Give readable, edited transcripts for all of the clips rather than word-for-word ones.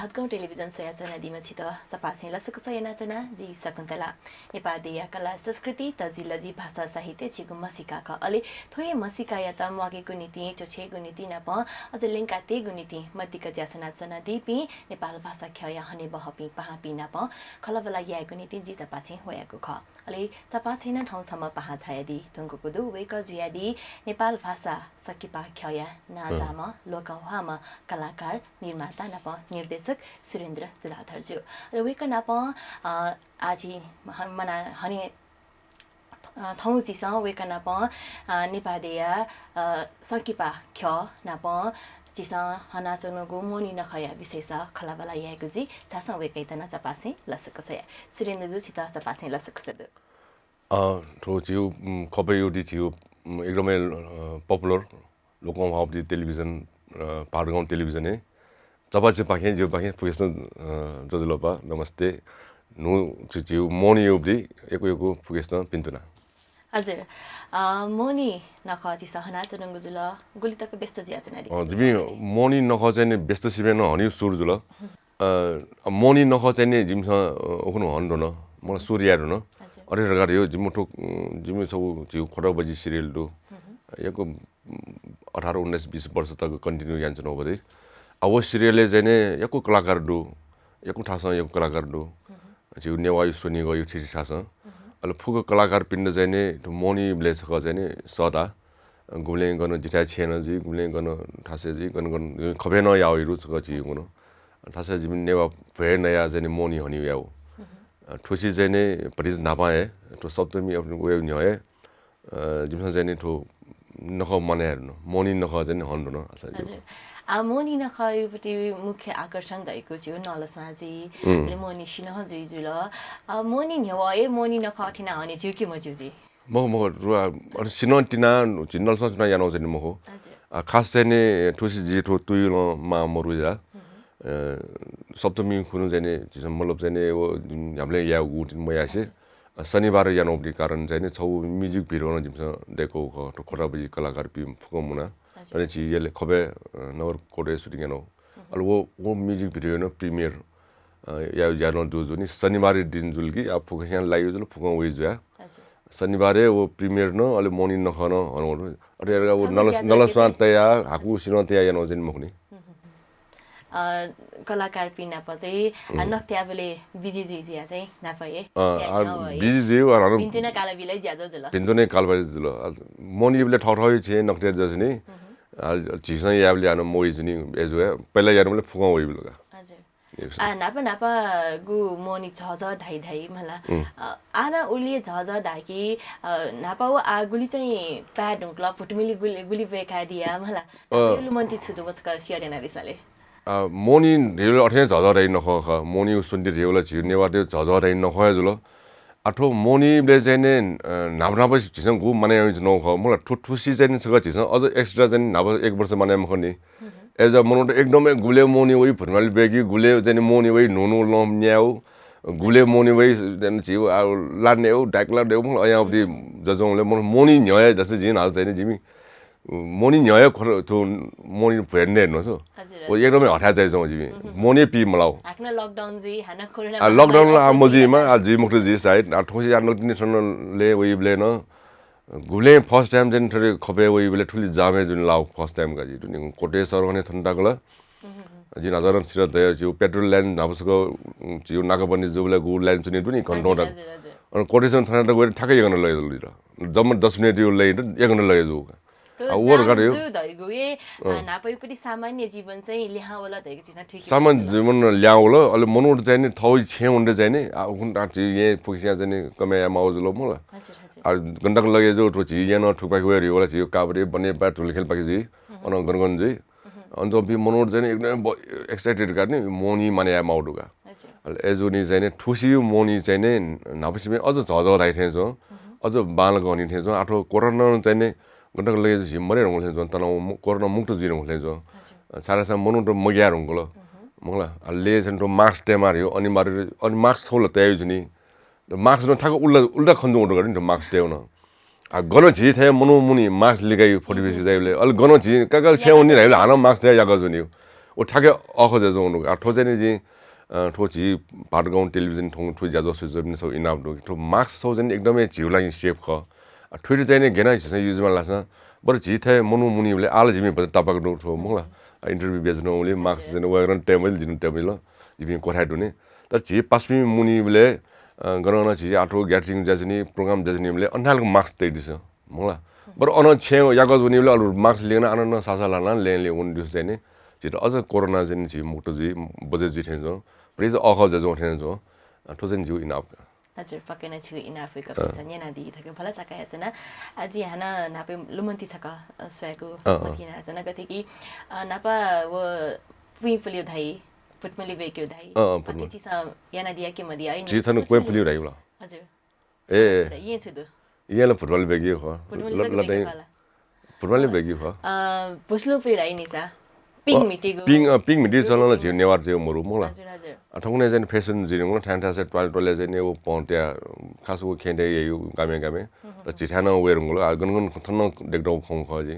हदगाउँ television सयाजना दिमछि त चपासिङ लसक सयनाचना जी शकुन्तला नेपाली कला संस्कृति तजिलजी भाषा साहित्य चिगु मसिका क अले थोय मसिका या त मगेको नीति चोछेगु नीति नप अझ लेंका तेगु नीति मतिका ज्यासना चना दिपि नेपाल भाषा ख्या हने बहपि पहापि नप खलबला याको नीति जी चपासिङ होयाको ख अले चपासिङ ठाउँ छम पहा छायादी तुंगुको दु वेक जुयादी नेपाल भाषा सकिपा ख्या नाजाम लोकवाम कलाकार निर्माता नप निर्देशक सुरेन्द्र तुलाधरज्यू र वेक नप आजी मना हने ठाउँ चिसा वेक नप नेपादेया सकिपा ख्य नप चिसा हना चनगु मोनी नखया विशेष खलाबला यागु जी सासा वेकै तना चपासे लसकसया सुरेन्द्र जु चिता चपासे लसकसदु ठोचिउ खपैउडी छिउ एकदमै पपुलर लोकभावजी टेलिभिजन पाडगाउँ टेलिभिजन है चपाचे पाखे जो पाखे फुकेसन जजलोपा नमस्ते नु छिउ मोनी उब्दी एको फुकेसन पिन्तुना हजुर मोनी नख चिसा हना चनगु जुल गुली तक व्यस्त ज्याचना जिमी मोनी नख चाहिँ नि व्यस्त सिमेन हनी सुर जुल मोनी नख चाहिँ नि जिमस ओखनु हन्डो न मलाई सूर्यारो न अरे रगार यो जिमुठो जिमु सब जिउ खडा बजी सिरियल दु यको 18 19 20 वर्ष तक कन्टिन्यू यान्छ न बदे अब सिरियलले चाहिँ नि यको कलाकार दु यको ठासा यको कलाकार दु जिउ नेवायु सुनि गयो छिछि ठासा अल फुको कलाकार पिण्ड चाहिँ नि मोनी ब्लेसक चाहिँ नि सदा गुले गर्न जिठा छेन जी गुले गर्न ठासे जी गन खबे न याउ रुच गछि गुन ठासे जिम नेवा भए नया चाहिँ नि मोनी हनि याउ ठुसी चाहिँ नि परिज नापाए तो सप्तमी आफ्नो गयो नि है जिम चाहिँ नि ठो नख मने हेर्नु मोनी नख चाहिँ नि हन्डु न हजुर मोनी नखयुपट्टि मुख्य आकर्षण भएको थियो नलसाजी ले मोनी सिन जुइजुल मोनी न्यवए मोनी नख ठिना हने जिउ के मजुजी म रुवा सिन टिना जिन्नल सजना यानो चाहिँ म हो खास चाहिँ नि ठुसी जी ठो तुइलो मा मरुजा सप्तमी खुनु चाहिँ नि मतलब चाहिँ नि हामीले या गुटिन मयासे शनिबार यानोब्दी कारण चाहिँ नि छौ म्युजिक भिडियो न जिमस देखो ख खोटा बजी कलाकार पि फुकमुना अनि छि यसले खबे नवर कोडे सुटिङ यानो अल वो म्युजिक भिडियो न प्रिमियर या यानो दुजु नि शनिबार दिन जुलकी आ फुकया लाग्यो जुल फुक वइ जुया शनिबार वो प्रिमियर न अले मोर्निङ नखन अनु अरे वो नलस्वान तया हाकु सिन तया यानो चाहिँ मखनी कलाकार पिना चाहिँ नक्त्याबले बिजी जुइजिया चाहिँ नापाए बिजी जुइ अरु पिन्तुना काला बिलै ज्याजो जुल पिन्तुने कालबारी जुल मोनीले ठठै छे नक्त्या जसनी झिसन याबले आनो मोइ जुनी एजो पहिला यारमले फुका होइ बिलगा हजुर नापा गु मोनी झझ ढाइ ढाइ मला आना उलिए झझ ढाकी नापा व आगुली चाहिँ प्याड क्लब फुटमिली गुली बेका दिया मला यो मन्ति छुदु बचका सियारेना बिसाले मोनी रेल अठे झझ रै नख मोनी सुन्दि रेल छिनेवा त्यो झझ रै नख जुल आठो मोनी ले चाहिँ ने नामना पछि छिसन गु माने न ख मलाई ठुठुसी चाहिँ सक छिसन अझ एक्स्ट्रा चाहिँ नाब 1 वर्ष माने मखनी एज अ मोनो एकदमै गुले मोनी वइ फुटमाल बेगी गुले चाहिँ मोनी वइ नुनु लम न्याउ गुले मोनी वइ चाहिँ छिउ आ लाने हो डाकला देउ अया अबदि जजौले मोनी न्याय जसै जिन हाल चाहिँ जिमी मोनी न्याय तो मोनी भेट्ने हेर्नुहोस् हो एकदमै हठा चाहिँ जाउँ जिमी मोनी पि मलाउ हाक्न लकडाउन जी हाना कोरोना लकडाउन आमोजीमा जी मुक्ति जी साइड ठोसी या नक्तिने सनले वेबले न गुले फर्स्ट टाइम चाहिँ थोरै खपे वेबले ठुली जामे जुन लाउ फर्स्ट टाइम गाजी जुन कोटे सरने ठन्डाकला जिन हजार सिर दय जो पेट्रोल लाइन नबसको जिउ नाकाबन्दी जुबले गुड लाइन जुन पनि घण्टा अनि कोटेसन ठन्डा गएर ठ्याकै गर्न लैजल जम्मा 10 मिनेट यो लै 1 घण्टा लैजो ओवर गर्यो दैगुए नापैपटि सामान्य जीवन चाहिँ ल्याउला दैगु चिज ठीक सामान्य जीवन ल्याउला अले मनोट चाहिँ नि थौ छे हुँदै चाहिँ नि उन टाटी ये फुकिया चाहिँ नि कमे माउज लो मला हजुर हजुर आ गण्डक लगे जो ठो छि यान ठुकपाइ गएर होला छि काबरे बने बात ठुल खेल पाके जी अन गनगन जी अन जो बि मनोट चाहिँ एकदम एक्साइटेड गर्ने मोनी माने माउडुगा अले एजुनी चाहिँ नि ठुसी मोनी चाहिँ नि नापसिमे अझ झझ राइथे जो अझ बाल गनि थे जो आठो कोरोना चाहिँ नि गण्डक लगे जो मरे रंगले जो तना कोरोना मुक्त जी रंगले जो सारा सा मनोट मग्या रंगलो मगला ले चाहिँ तो मार्क्स टे मार्यो अनि मार्क्स छोल तय जुनी मार्क्स न ठ्याक उल्टा खन्जु उठो गर्ने मार्क्स टे न आ गनो छि थे मनु मुनि मार्क्स लिगायो 40 जाइले अल गनो छि काका छे उनी राइले हान मार्क्स टे यागा जुनी 오 타게 어거제죠 오늘 아 토제니지 토지 바르가운 텔레비전 통 토자조 수접니서 이나도 토 막스 소전 एकदमै 지울라인 셰프 거 트위터 제네 게나 지선 유즈 말라서 버 지테 모노 무니블레 알지미 버 타바고 토 몰라 인터뷰 베즈노 올리 막스 제네 와그런 테멀 지는 테멀 지빈 코라도니 तर 지 पासमी मुनिले गराउन छि आठो ग्याटरिङ जजनी प्रोग्राम जजनीले अन्हालको मार्क्स दिदिस मलाई बर अन छे यागज उनीले अरु मार्क्स लिन आनन सासा लाना लेले उन दिस चाहिँ नि छिटो अझ कोरोना चाहिँ छि मुक्तो जि बजे जि थेन जो प्रेज अख जजो थेन जो ठोजन जु इनाफ हजुर पक्कै नै छु इनाफको पिन्छ नि नदी थके भला सकाय छ न आज हाना नापे लुमन्ती छका स्वयको मथिना छ न कथे कि नापा वो पुइ पुलियो धाई पुटमली बेक्यो धाई पक्कै चिसा याना दिया के मदिया इन जी थन कोइ पुलियो धाई होला हजुर ए ये छु दु येला फुटबल बेगियो हो लदै फुटबल बेगियो हो बुस्लो पुइ राई नि सा पिङ मिटिगो पिङ मिटि चलन छि नेवार थियो मरु मोला हजुर हजुर ठौने चाहिँ फेसन जिरिङ ल ठान्टा से टोल टोले चाहिँ ने वो पौट्या खासो खेंडे यु गामे गामे र चिठाना वेरङ ल गनगन थन्न देखदौ खौ खजी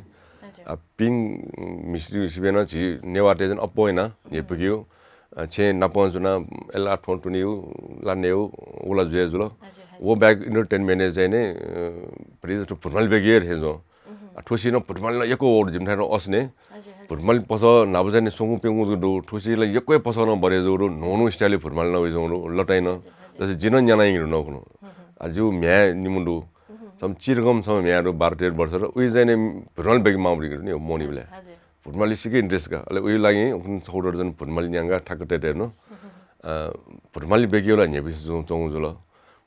आ पिङ मिस्ट्री सिबेन छि नेवार चाहिँ अपोइना येपगियो छे नपजुना एला ठोटुनिउ लानेउ उला जेजुल वो बैक एंटरटेनमेंट चाहिँ ने प्रिज टु फुटबल बेगिएर हेजो ठोसिनो फुटबल एको ओड जिमथारो असने फुटबल पस नाबजाने सोंगु पेंगु दु ठोसिला एकै पसन बरे जोरु नोनु स्टाइल फुटबल न वेजोरु लटाइन जसे जिन न्यानाइ न कुनो आजु म्या निमुन्दु सम चिरगम सम म्यारो 12-13 वर्ष र उइ जाने फुटबल बेगि माउरी नि मोनिबले फुटबल सिके इन्ट्रेस्ट का अले उइ लागि सौडर जन फुटबल न्याङगा ठाकटे न फुटबल बेगियोला नेबिस जोंजों जुल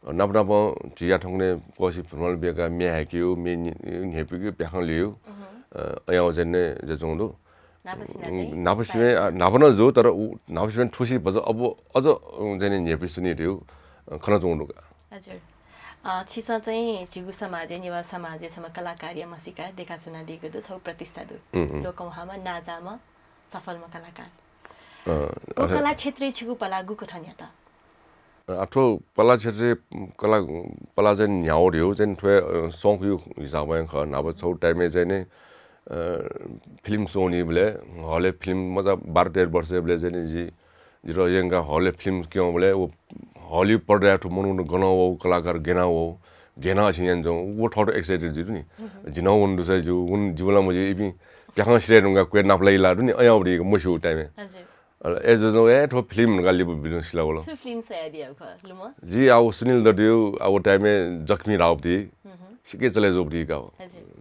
नापनाप चिया ठंगने कोसी फुटबल बेगा म्या हाकियो मे नेपिगि प्याखं लियो अयाव जने जजोंदो नापसिमे नापन जो तर नापसिमे ठुसी बज अब अझ जने नेपिसुनि दिउ खन जोंदो हजुर छिसा चाहिँ जिगु समाज निवा समाज सम कलाकार्य मसिका देखासना दिएको दु छौ प्रतिष्ठा दु लोकौहामा नाजामा सफलमा कलाकार ओ कला क्षेत्र छिगु पलागु कथान्या त आठो पला क्षेत्र कला पला चाहिँ न्याउ दिउ चाहिँ थ्वे सोंगयु हिसाबमा ख नाब छौ टाइममे चाहिँ ने फिल्म सोनी बले हले फिल्म मजा 12-13 वर्ष बले चाहिँ जी जिरो यंगा हले फिल्म क्यों बले वो हली पढ्या ठु मनु गन वो कलाकार गेना वो गेना छियन जो वो थोडो एक्साइटेड जु नि जिना वन्दु छ जु उन जुला मजे इबि प्याखं श्रेनुगा क्वे नापलाई ला नि अयाउडी मसु टाइममे हजुर एज जो ए थो फिल्म गाली बिजनेस लागलो सु फिल्म से आइडिया ख लुम जी आउ सुनील दडियो आउ टाइममे जख्मी रावती सिके चले जोबडी का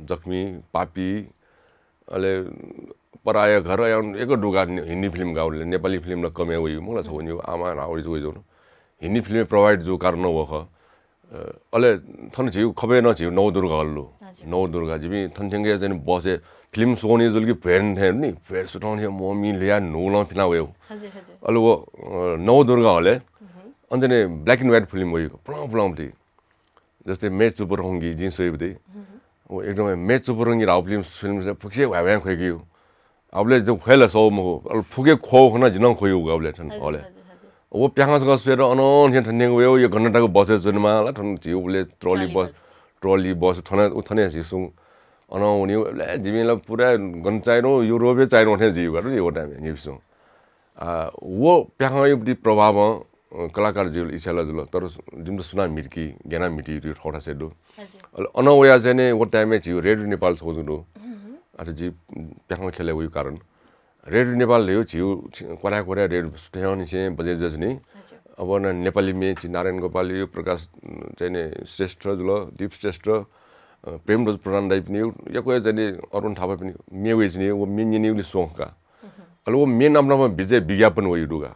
जख्मी पापी अले पराय घर एको डुगा हिन्दी फिल्म गाउले नेपाली फिल्म ल कमे होई मलाई छ नि आमा आउरी जो हिन्दी फिल्म प्रोवाइड जो कारण हो ख अले थन छिउ खबे न छिउ नौ दुर्गा हल्लो नौ दुर्गा जिबी थनथेंगे जने बसे फिल्म सोनी जुलकी भेन थे नि फेर सुटाउने मम्मी लिया नौला फिना वयो हजुर हजुर अले वो नौ दुर्गा हले अन्जने ब्ल्याक एन्ड व्हाइट फिल्म होई प्लम जस्तै मेच सुपर होंगी जिन सोइबदे वो एकदमै मेच सुपर होंगी राव फिल्म से फुके वाया खोगियो अबले जो खेल सो म फुके खो खना जिन खोयो गबले थन हले वो प्याङस गसेर अनन थन थने वयो यो घण्टाको बसे जुनमा ला थन जिउले ट्रली बस थने उथने सिसु अन उनी ले जिमिला पुरा गन्चाइरो युरोपे चाहिरो थे जिउ गर्नु यो टाइम निसु वो प्याङ युक्ति प्रभाव कलाकार जिउ इसाला जुल तर जिम सुना मिर्की गेना मिटी थोडा सेडो अनवया जने वो टाइममे जिउ रेडियो नेपाल छोजुदो अरे जी प्याङ खेले उयो कारण रेडियो नेपाल ल्यायो छिउ कोरा रेडियो सुठाउने चाहिँ बजे जसनी अब नेपाली मे नारायण गोपाल यो प्रकाश चाहिँ ने श्रेष्ठ जुल दीप श्रेष्ठ प्रेमराज प्रधान दाइ पनि यको चाहिँ अरुण थापा पनि मेवे चाहिँ वो मिनिनिउले सोंका अल वो मेन नाममा विजय विज्ञापन हो युडुगा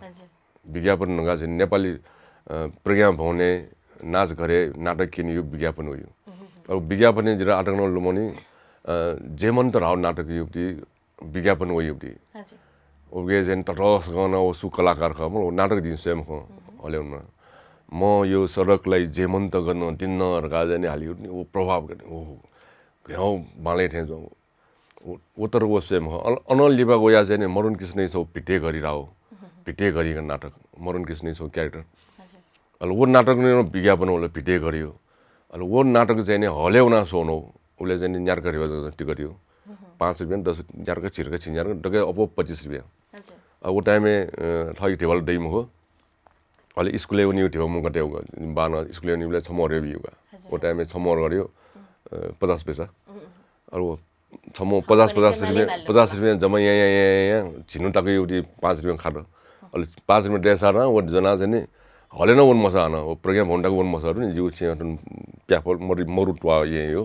विज्ञापन नगा चाहिँ नेपाली प्रोग्राम भउने नाच गरे नाटक किने यो विज्ञापन हो यो अब विज्ञापन जरा आटक न लुमनी जेमन्त राव नाटक युक्ति विज्ञापन हो युक्ति हजुर ओगे जन तटस गन ओ सु कलाकार ख म नाटक दिन सेम ख हलेउन म यो सडकलाई जेमन्त गर्न दिन गाजने हालियो नि ओ प्रभाव गर्ने ओ घ्याउ बाले थे जो ओ तर वो सेम अनल लिबा गोया जने मरुन कृष्ण सो पिटे गरिराओ पिटे गरिकन नाटक मरुन कृष्ण सो क्यारेक्टर हजुर अल वो नाटक ने विज्ञापन होला पिटे गरियो अल वो नाटक चाहिँ हलेउना सोनो उले चाहिँ न्यार गरियो टिकट 5 रुपैयाँ 10 न्यारका छिरका छिन्यार डगे अब 25 रुपैयाँ हजुर वो टाइम में थी टेबल डे में हो अलि स्कूल उनी टेबल में कटे होगा बाना स्कूल उनी बोले छमो रे भी होगा वो टाइम में छमो गरियो 50 पैसा और वो छमो 50 रुपये जम्मा यहाँ झिनु तक एउटी 5 रुपये खाँदो अलि 5 रुपये ड्रेस आना वो जना चाहिँ नि हलेन वन मसा आना वो प्रोग्राम होन्डाको वन मसा नि जिउ चाहिँ प्याफल मरु टुवा यही हो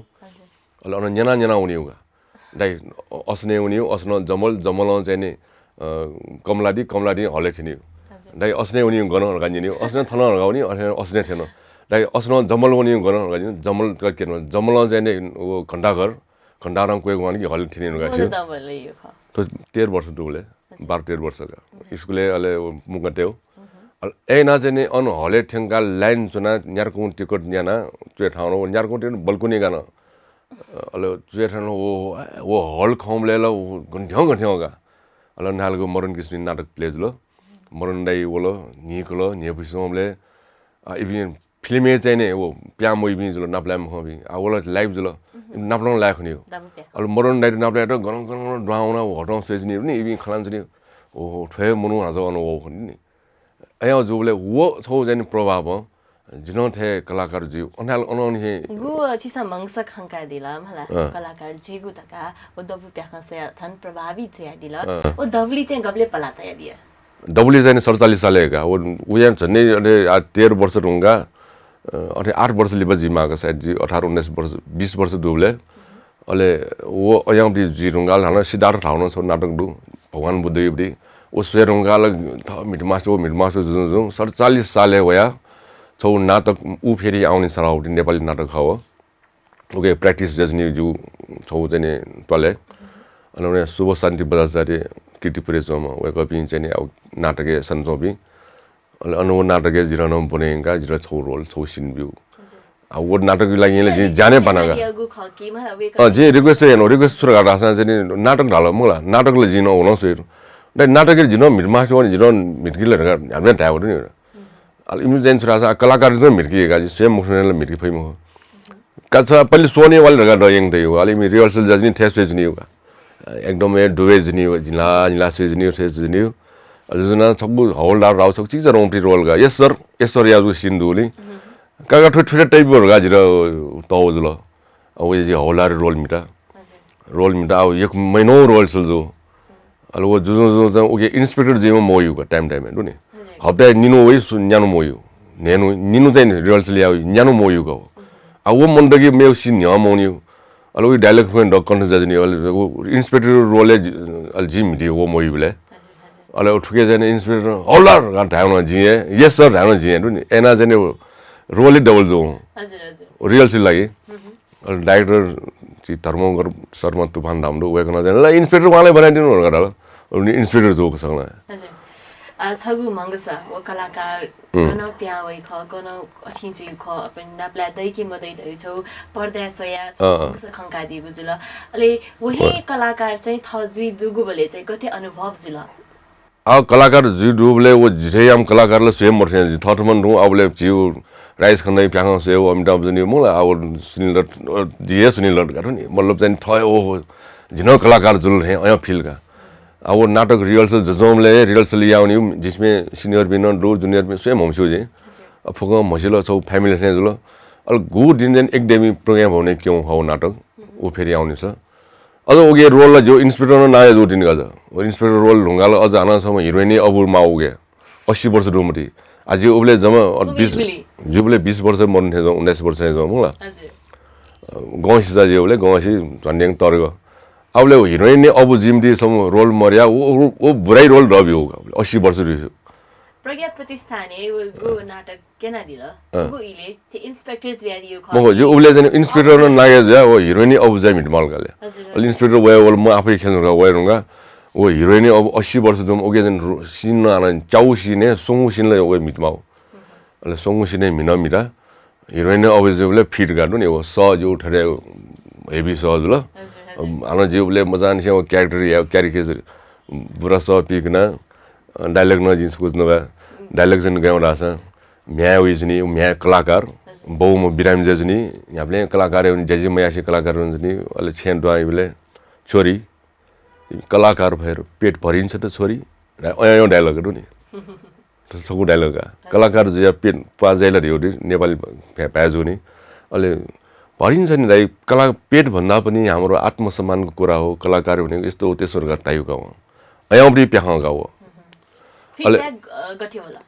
अलि अन न्याना न्याना उनी होगा दाइ असने उनी हो असना जमल चाहिँ नि कमलाडी हले थिनि दाइ असने उनी गन गान्जिनि असने थन लगाउने असने थिएन दाइ असना जमल उनी गन गान्जिनि जमल के जमल चाहिँ नि वो खण्डाराम कोही गन कि हले थिनि गाछियो तो 13 वर्ष दुले 12-13 वर्ष का स्कुले अले मुगटेउ ए ना चाहिँ नि अन हले ठेंगा लाइन चुना न्यारको टिकट न्याना त्यो ठाउँ न्यारको टिकट बल्कुनी गाना अले त्यो ठाउँ वो हल खमले ल गन्थ्यौगा अले नालको मरण कृष्ण नाटक प्लेज लो मरण दाइ बोलो निकलो नेपुसमले इभिन फिल्मे चाहिँ नि वो प्याम इभिन जुल नाप्लाम खबि आउला लाइभ जुल नाप्लाङ लाख नि अले मरण दाइ नाप्ला त गन ड्राउना हटाउँ सोच्ने नि इभिन खलान्छ नि ओ ठे मनु आज अनुभव नि अया जोले वो छौ चाहिँ प्रभाव जिनो थे कलाकार जी अनाल अननि गु छिसा मंगस खंका दिला मला कलाकार जी गु तका ओ दबु प्याखा से छन प्रभावित छ दिला ओ दबली चाहिँ गबले पलाता या दिया डबली चाहिँ 47 सालेका वो उयाम छन्ने अले 13 वर्ष रुंगा अथे 8 वर्ष लिबजी माका सायद जी 18 19 वर्ष 20 वर्ष दुबले अले वो अयाम जी रुंगाल हाना सिद्धार्थ ठाउन छ नाटक दु भगवान बुद्ध युबडी ओ स्वे रुंगाल मिडमास्टर जुन 47 साले वया छौ नाटक उ फेरि आउने सराउटी नेपाली नाटक हो ओके प्र्याक्टिस जजनी जु छौ चाहिँ नि टले अनि शुभ शान्ति बजाचार्य कीर्तिपुरेश्वरमा वे कपि चाहिँ नि नाटके सन्जोबी अनि नाटके जिरन बनेगा जिर छौ रोल छौ सिन भ्यू आ वो नाटक लागि यले जाने बनागा जे रिक्वेस्ट हेर्नु रिक्वेस्ट सुरु गर्दा चाहिँ नि नाटक ढाल मलाई नाटकले जिन हुन सोइरु नाटकले जिन मिडमास्टर जिन मिडगिल हामीले थाहा नि अल इमु जेन्स राजा कलाकार चाहिँ मिर्किएका जी सेम मुखले मिर्की फैमो कच्चा पहिले सोने वाले रगा डयङ थियो अलि मि रिहर्सल जजनी थेस फेजनी हो एकदम ए डुवेज नि जिला सेजनी थेस नि अजुना सब हौलदार राव सब चीज रोमटी रोल गा यस सर याजु सिन्धुली काका ठुटे टाइपहरु गा जिर तौजुल अब ये हौलदार रोल मिटा अब एक महिनो रोल सल्जो अल वो जो ओके इन्स्पेक्टर जेमा मोयु का टाइम में नि हप्ता निनो वही न्यानो मोयु निनो चाहिँ रिहर्सल ल्याउ न्यानो मोयु गो आ वो मनदगी मेउ सिन न्या मोनियो अल वो डायलॉग फ्रेंड डक कन्ट जजनी अल इन्स्पेक्टर रोल अल जिम दि वो मोयुले अल ठुके चाहिँ इन्स्पेक्टर हौलदार गा ढाउन जिए यस सर ढाउन जिए नि एना चाहिँ रोल डबल जो हजुर रिहर्सल लागि अल डाइरेक्टर ची धर्मगर शर्मा तूफान धामडो वेकन चाहिँ ल इन्स्पेक्टर वाले बनाइदिनु होला उनी इन्स्पेक्टर जो कसंग हजुर छगु मंगसा वो कलाकार गन प्यावै ख गन अठिन्चु ख अपन नाप्ला दैकी मदै दै छौ पर्दा सया मंगसा खंका दि बुजुल अले वही कलाकार चाहिँ थजुई दुगुबले चाहिँ कति अनुभव जुल आ कलाकार जु दुबले वो जिथेयाम कलाकारले स्वयं मर्थे थटमन रु अबले जिउ राइस खन्दै प्याङ सेउ अमिताभ जनि मोला अब सुनिल जिए सुनिल गाठो नि मतलब चाहिँ थयो जिनो कलाकार जुल हे अया फिल का अब नाटक रिहर्सल जजमले रिहर्सल याउनी जिसमें सीनियर बिन दो जूनियर में स्वयं हमसो जे फुग मसिलो छ फ्यामिली ने जुल अल गु दिन जन एकेडमी प्रोग्राम होने क्यों हो नाटक ओ फेरि आउने छ अझ ओगे रोल जो इन्स्पेक्टर नाय जो दिन गज ओ इन्स्पेक्टर रोल ढुंगाल अझ आना सम हिरोइन अबुर माउगे 80 वर्ष रुमटी आज ओबले जमा 20 जुबले 20 वर्ष मर्न थे 19 वर्ष ने जमला हजुर गौसी जाजे ओले गौसी झन्डेङ तरग अबले हिरोइन ने अब जिमदी सम रोल मर्या वो बुराई रोल रबी होगा 80 वर्ष रह्यो प्रज्ञा प्रतिष्ठाने वो नाटक केना दिल वो इले चाहिँ इन्स्पेक्टर्स भ्यादियो ख मो जो उले चाहिँ इन्स्पेक्टर नागे जा वो हिरोइन अब जाइ मिट मलगाले अल इन्स्पेक्टर वे म आफै खेल्नुगा वेरुगा वो हिरोइन अब 80 वर्ष जम ओगे जन सिन न चाउ सिने सोंगु सिनले वे मिट माउ अल सोंगु सिने मिना मिटा हिरोइन अब जोले फिट गाड्नु नि वो स जो ठरे हेभी स जुल आना जीवले मजान से क्यारेक्टर या क्यारिकेचर बुरा स पिकना डायलॉग न जिन्स कुछ नभए डायलॉग जन गाउँ राछ म्या उइजनी म्या कलाकार बहु म बिराम जजनी हामीले कलाकार हुन् जजी मयासी कलाकार हुन् नि अले छेन ड्वाइले छोरी कलाकार भएर पेट भरिन्छ त छोरी अया डायलग दु नि सगु डायलग कलाकार जे पेट पाजेला रे नेपाली भ्याजु नि अहिले भरिन्छ नि दाइ कला पेट भन्दा पनि हाम्रो आत्मसम्मानको कुरा हो कलाकार भनेको यस्तो हो त्यसो टाइपको हो अयाउरी प्याखा हो फिडब्याक गथ्यो होला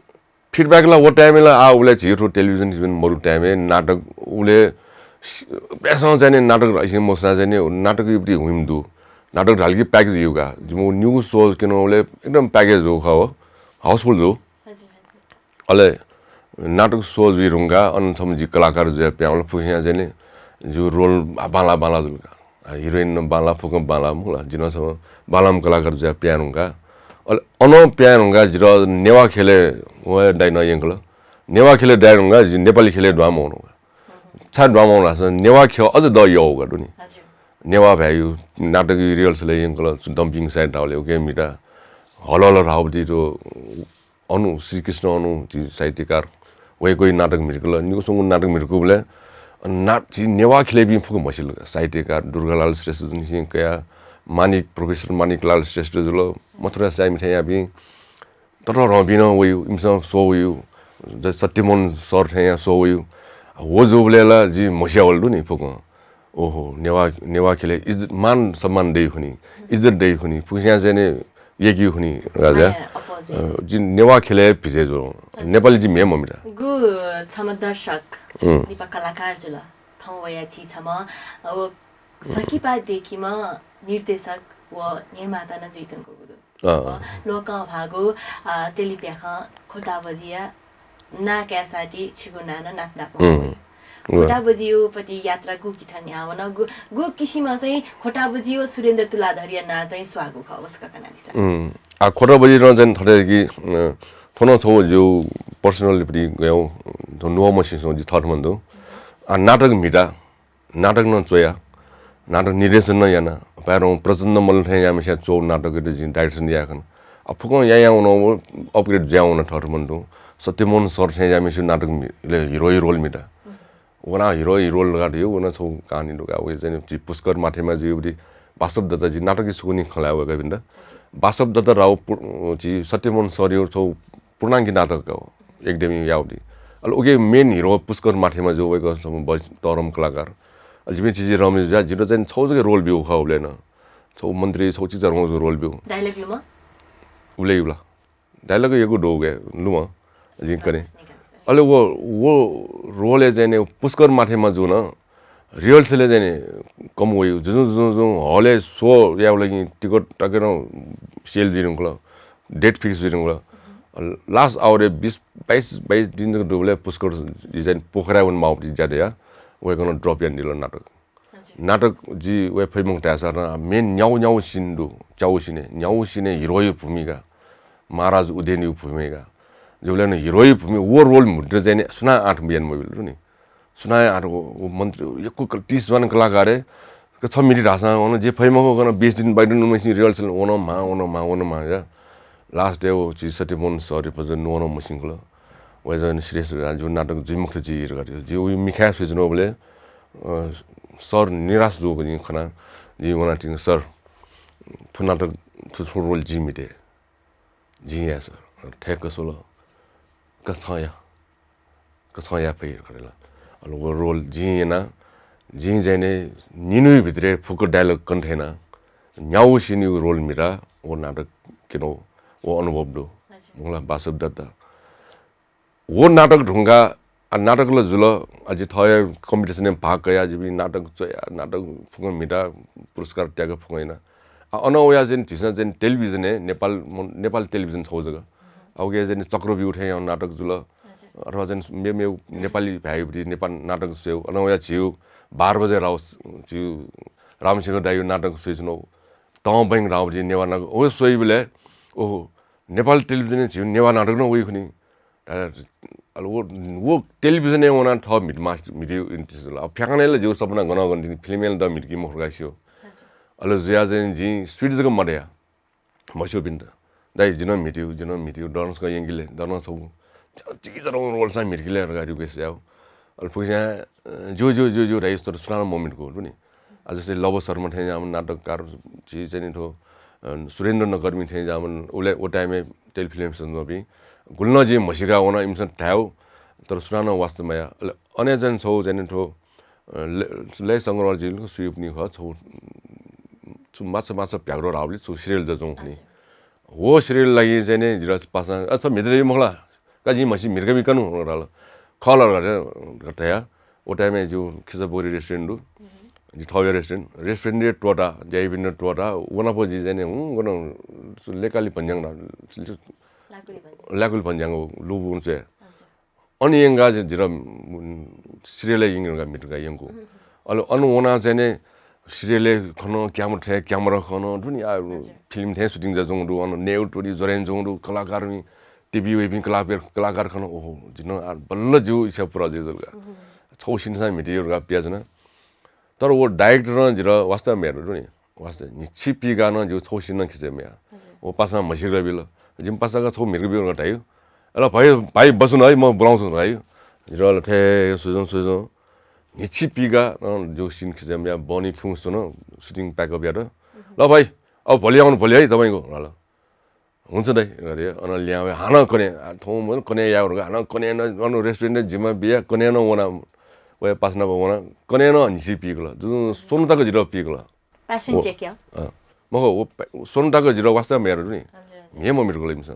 फिडब्याकला वो टाइमला आ उले छिटो टेलिभिजन इभन मरु टाइमे नाटक उले पेसा जाने नाटक रहिसि मसा जाने नाटक इब्री हुइमदु नाटक ढालकी प्याकेज युगा जो न्यू शोज किन उले एकदम प्याकेज हो खाओ हाउसफुल जो अले नाटक शोज विरुंगा अन समझी कलाकार जे प्याउला फुसिया जाने जो रोल बाला बाला जुलका हिरोइन बाला फुकम बाला मुला जिनसम बालाम कलाकार जे प्यानुंगा अनो प्यानुंगा जिरो नेवा खेले व डाइन यंगल नेवा खेले डाइनुंगा जि नेपाली खेले ड्रामा हुनुगा छ ड्रामा हुनास नेवा खे अझ द योगा दुनी नेवा भ्यायु नाटक रिहर्सल यंगल डम्पिङ साइड हाउले ओके मिटा हलल रावदी रो अनु श्रीकृष्ण अनु जि साहित्यकार वे कोही नाटक मिर्कल निकोसँग नाटक मिर्कुबले नाट जि नेवा खेले बि फुक मसिल साहित्यकार दुर्गालाल श्रेष्ठ जुन कया मानिक प्रोफेसर मानिकलाल श्रेष्ठ जुल मथुरा साई मिठाई आबि तर रबिन वयु इमसा सोयु ज सत्यमन सर थे सोयु हो जोबलेला जि मसियावल दुनी फुक ओहो नेवा खेले इज्जत मान सम्मान दे खुनी इज्जत दे खुनी फुसिया जने यकी खुनी राजा जि नेवा खेले भिजे जो नेपाली जि मेम मिटा गु छम दर्शक निपा कलाकार जुल ठाउँ वया छि छम अब सकिपा देखिमा निर्देशक व निर्माता न जितनको गुदु लोक भागो टेलिप्याख खोटा बजिया ना क्यासाटी छिगुना न नाप नाप खोटा बजियो पति यात्रा गु किठानी आवन गु किसिमा चाहिँ खोटा बजियो सुरेन्द्र तुलाधरिया ना चाहिँ स्वागु ख उसका कनादिसा आ खोटा बजिरो जन थरे कि थोनो छौ जो पर्सनली पनि गयो तो नो मसिसो जि थर्ड मन्दो आ नाटक मिटा नाटक न चोया नाटक निर्देशन न याना पारो प्रचण्ड मल थे या मिसा चौ नाटक के जि डाइरेक्सन याखन आ फुको या उनो अपग्रेड ज्याउन थर्ड मन्दो सत्यमोहन सर थे या मिसु नाटक हिरो रोल मिटा वना हिरो रोल गाडियो वना छौ कहानी लुगा वे चाहिँ जि पुष्कर माथेमा जि उडी वासव दत्त जि नाटक सुकुनी खलाव गबिन्द वासव दत्त राव जि सत्यमोहन सर यो छौ पूर्णाङ्गी नाटक हो एकदमै याउडी अल okay main hero Pushkar Mathema जो वेको तरम कलाकार जिमे चीज रमेश जा जिरो चाहिँ छौ जगे रोल बिउ खाउलेन छौ मन्त्री छौ चीज रमेश रोल बिउ डायलॉग लुमा उलेउला डायलॉग यगु डोगे लुमा जिन करे अले वो रोल चाहिँ पुष्कर माथेमा जो न रिहर्सल चाहिँ कम वयो जुजु हले सो याउ लागि टिकट टकेर सेल दिनुला डेट फिक्स दिनुला लास्ट आवर 22 दिन को डोबले पुष्कर डिजाइन पोखरा वन माउ ज्यादा या वे गन ड्रप यान दिलो नाटक जी वे फेमङ टासा मेन न्याउ सिन्दु चाउ सिने हिरोइ भूमिका महाराज उदयनी भूमिका जोले न हिरोइ भूमि वो रोल मुद्र चाहिँ सुना 8 बियन मोबिल नि सुना 8 को मन्त्री यको 30 वन कलाकार है के 6 मिनेट हासा ओन जे फेमङ गन 20 दिन बाइदन मसिन रिहर्सल ओनमा या लास्ट डे हो चीज सत्यमोहन सर रिप्रेजेन्ट नोनो मसिनगलो वजन श्रेष्ठ जो नाटक जुइ मुक्त जी गर्यो जे उइ मिखा सुजनो बोले सर निराश जो गनि खना जी वना टिङ सर थु नाटक थु रोल जी मिटे जी या सर ठेक सोलो कछया पे गरेला अल वो रोल जी ना जी जने निनु भित्रे फुको डायलॉग कन्थेना न्याउ सिनि रोल मिरा वो नाटक किनो वो अनुभव दो मुला वासव दत्त वो नाटक ढुंगा नाटक ल जुल अझै थय कम्पिटिसन में भाग गया जिबी नाटक चया नाटक फुङ मिटा पुरस्कार त्याग फुङैना अनवया जन थिसन जन टेलिभिजन है नेपाल टेलिभिजन छौ जगा औगे जन चक्रव्यूह उठे नाटक जुल अथवा जन मे नेपाली भाइबरी नेपाल नाटक छौ अनवया छिउ 12 बजे राव छिउ रामसिंह दाइयो नाटक सुइनो तम बैंक रावजी नेवा नाटक ओ सोइ बेले ओहो नेपाल टेलिभिजन छिउ नेवा नाटक न ओइ खुनी वो टेलिभिजन ओना थ मिट मास्टर मिडियो इन्ट्रेस्ट अब फ्याकनेले जो सपना गन गन फिल्मेल द मिट कि मखगासियो अल जिया जन जी स्वीट जग मडया मस्यो बिन्द दाइ जिन मिटियो डर्न्स का यंगिले दन छौ चिकी जरो रोल सा मिटकिले गाडी बेस्याउ अल फुजा जो राइस तर सुना मोमेन्ट को नि आज चाहिँ लव शर्मा थे नाटककार चीज चाहिँ थो सुरेन्द्रनगर में थे जामन उले वो टाइम में टेलीफिल्म संदो भी गुलना जी मशिका होना इमसन ठाव तर सुनाना वास्तव में अन्य जन छौ जने ठो ले संग्रह जिल को सुयुप नि ख छौ माछा प्याग्रो रावली छु सिरियल जजों नि वो सिरियल लागि जने जिरस पासा अच्छा मिदे मखला काजी मसी मिर्गा बिकनु राल खलर गरे गटया वो टाइम में जो खिसबोरी रेस्टुरेंट जी ठौय रेस्टुरेंट रे टोटा जयबिन टोटा वना पोजी जने गनो लेकाली पंजंग लाकुल पंजंग लुबुन से अनि यंगा जिरा सिरियल यंगा मिटगा यंगु अल अनु वना जने सिरियल खनो क्यामेरा खनो दुनिया फिल्म थे शूटिंग जजों दु अनु नेउ टोरी जरेन जों दु कलाकार नि टिभी वेबिङ कलाकार खनो ओहो जिन बल्ल जो इसा प्रोजेक्ट जलगा छौसिनसा मिटियोगा प्याजना तर वो डाइरेक्टर न जिरा वास्तव में हेर्नु नि वास्तव निछि पिगा न जो छौसिन खिचे मेया ओ पासा मसिग्रा बिल जिम पासाका छौ मिर्ग बिल गटायो ल भाइ बस्नु है म बोलाउँछु है जिरा ल ठे सुजो निछि पिगा जो सिन खिचे मेया बनी खुस न सुटिङ प्याकअप यार ल भाइ अब भोलि आउनु भोलि है तपाईको ल हुन्छ दाइ गरे अन ल्याउ हान कने थौ म कने याउरगा हान कने न अनु रेस्टुरेन्ट जिम्मा बिया कने न वना वे पासना बना कने न निसी पिगला जुन सोनताको जिरो पिगला प्यासन चेक क्या मको सोनताको जिरो वास्ता मेरो नि मे म मिरको लिमस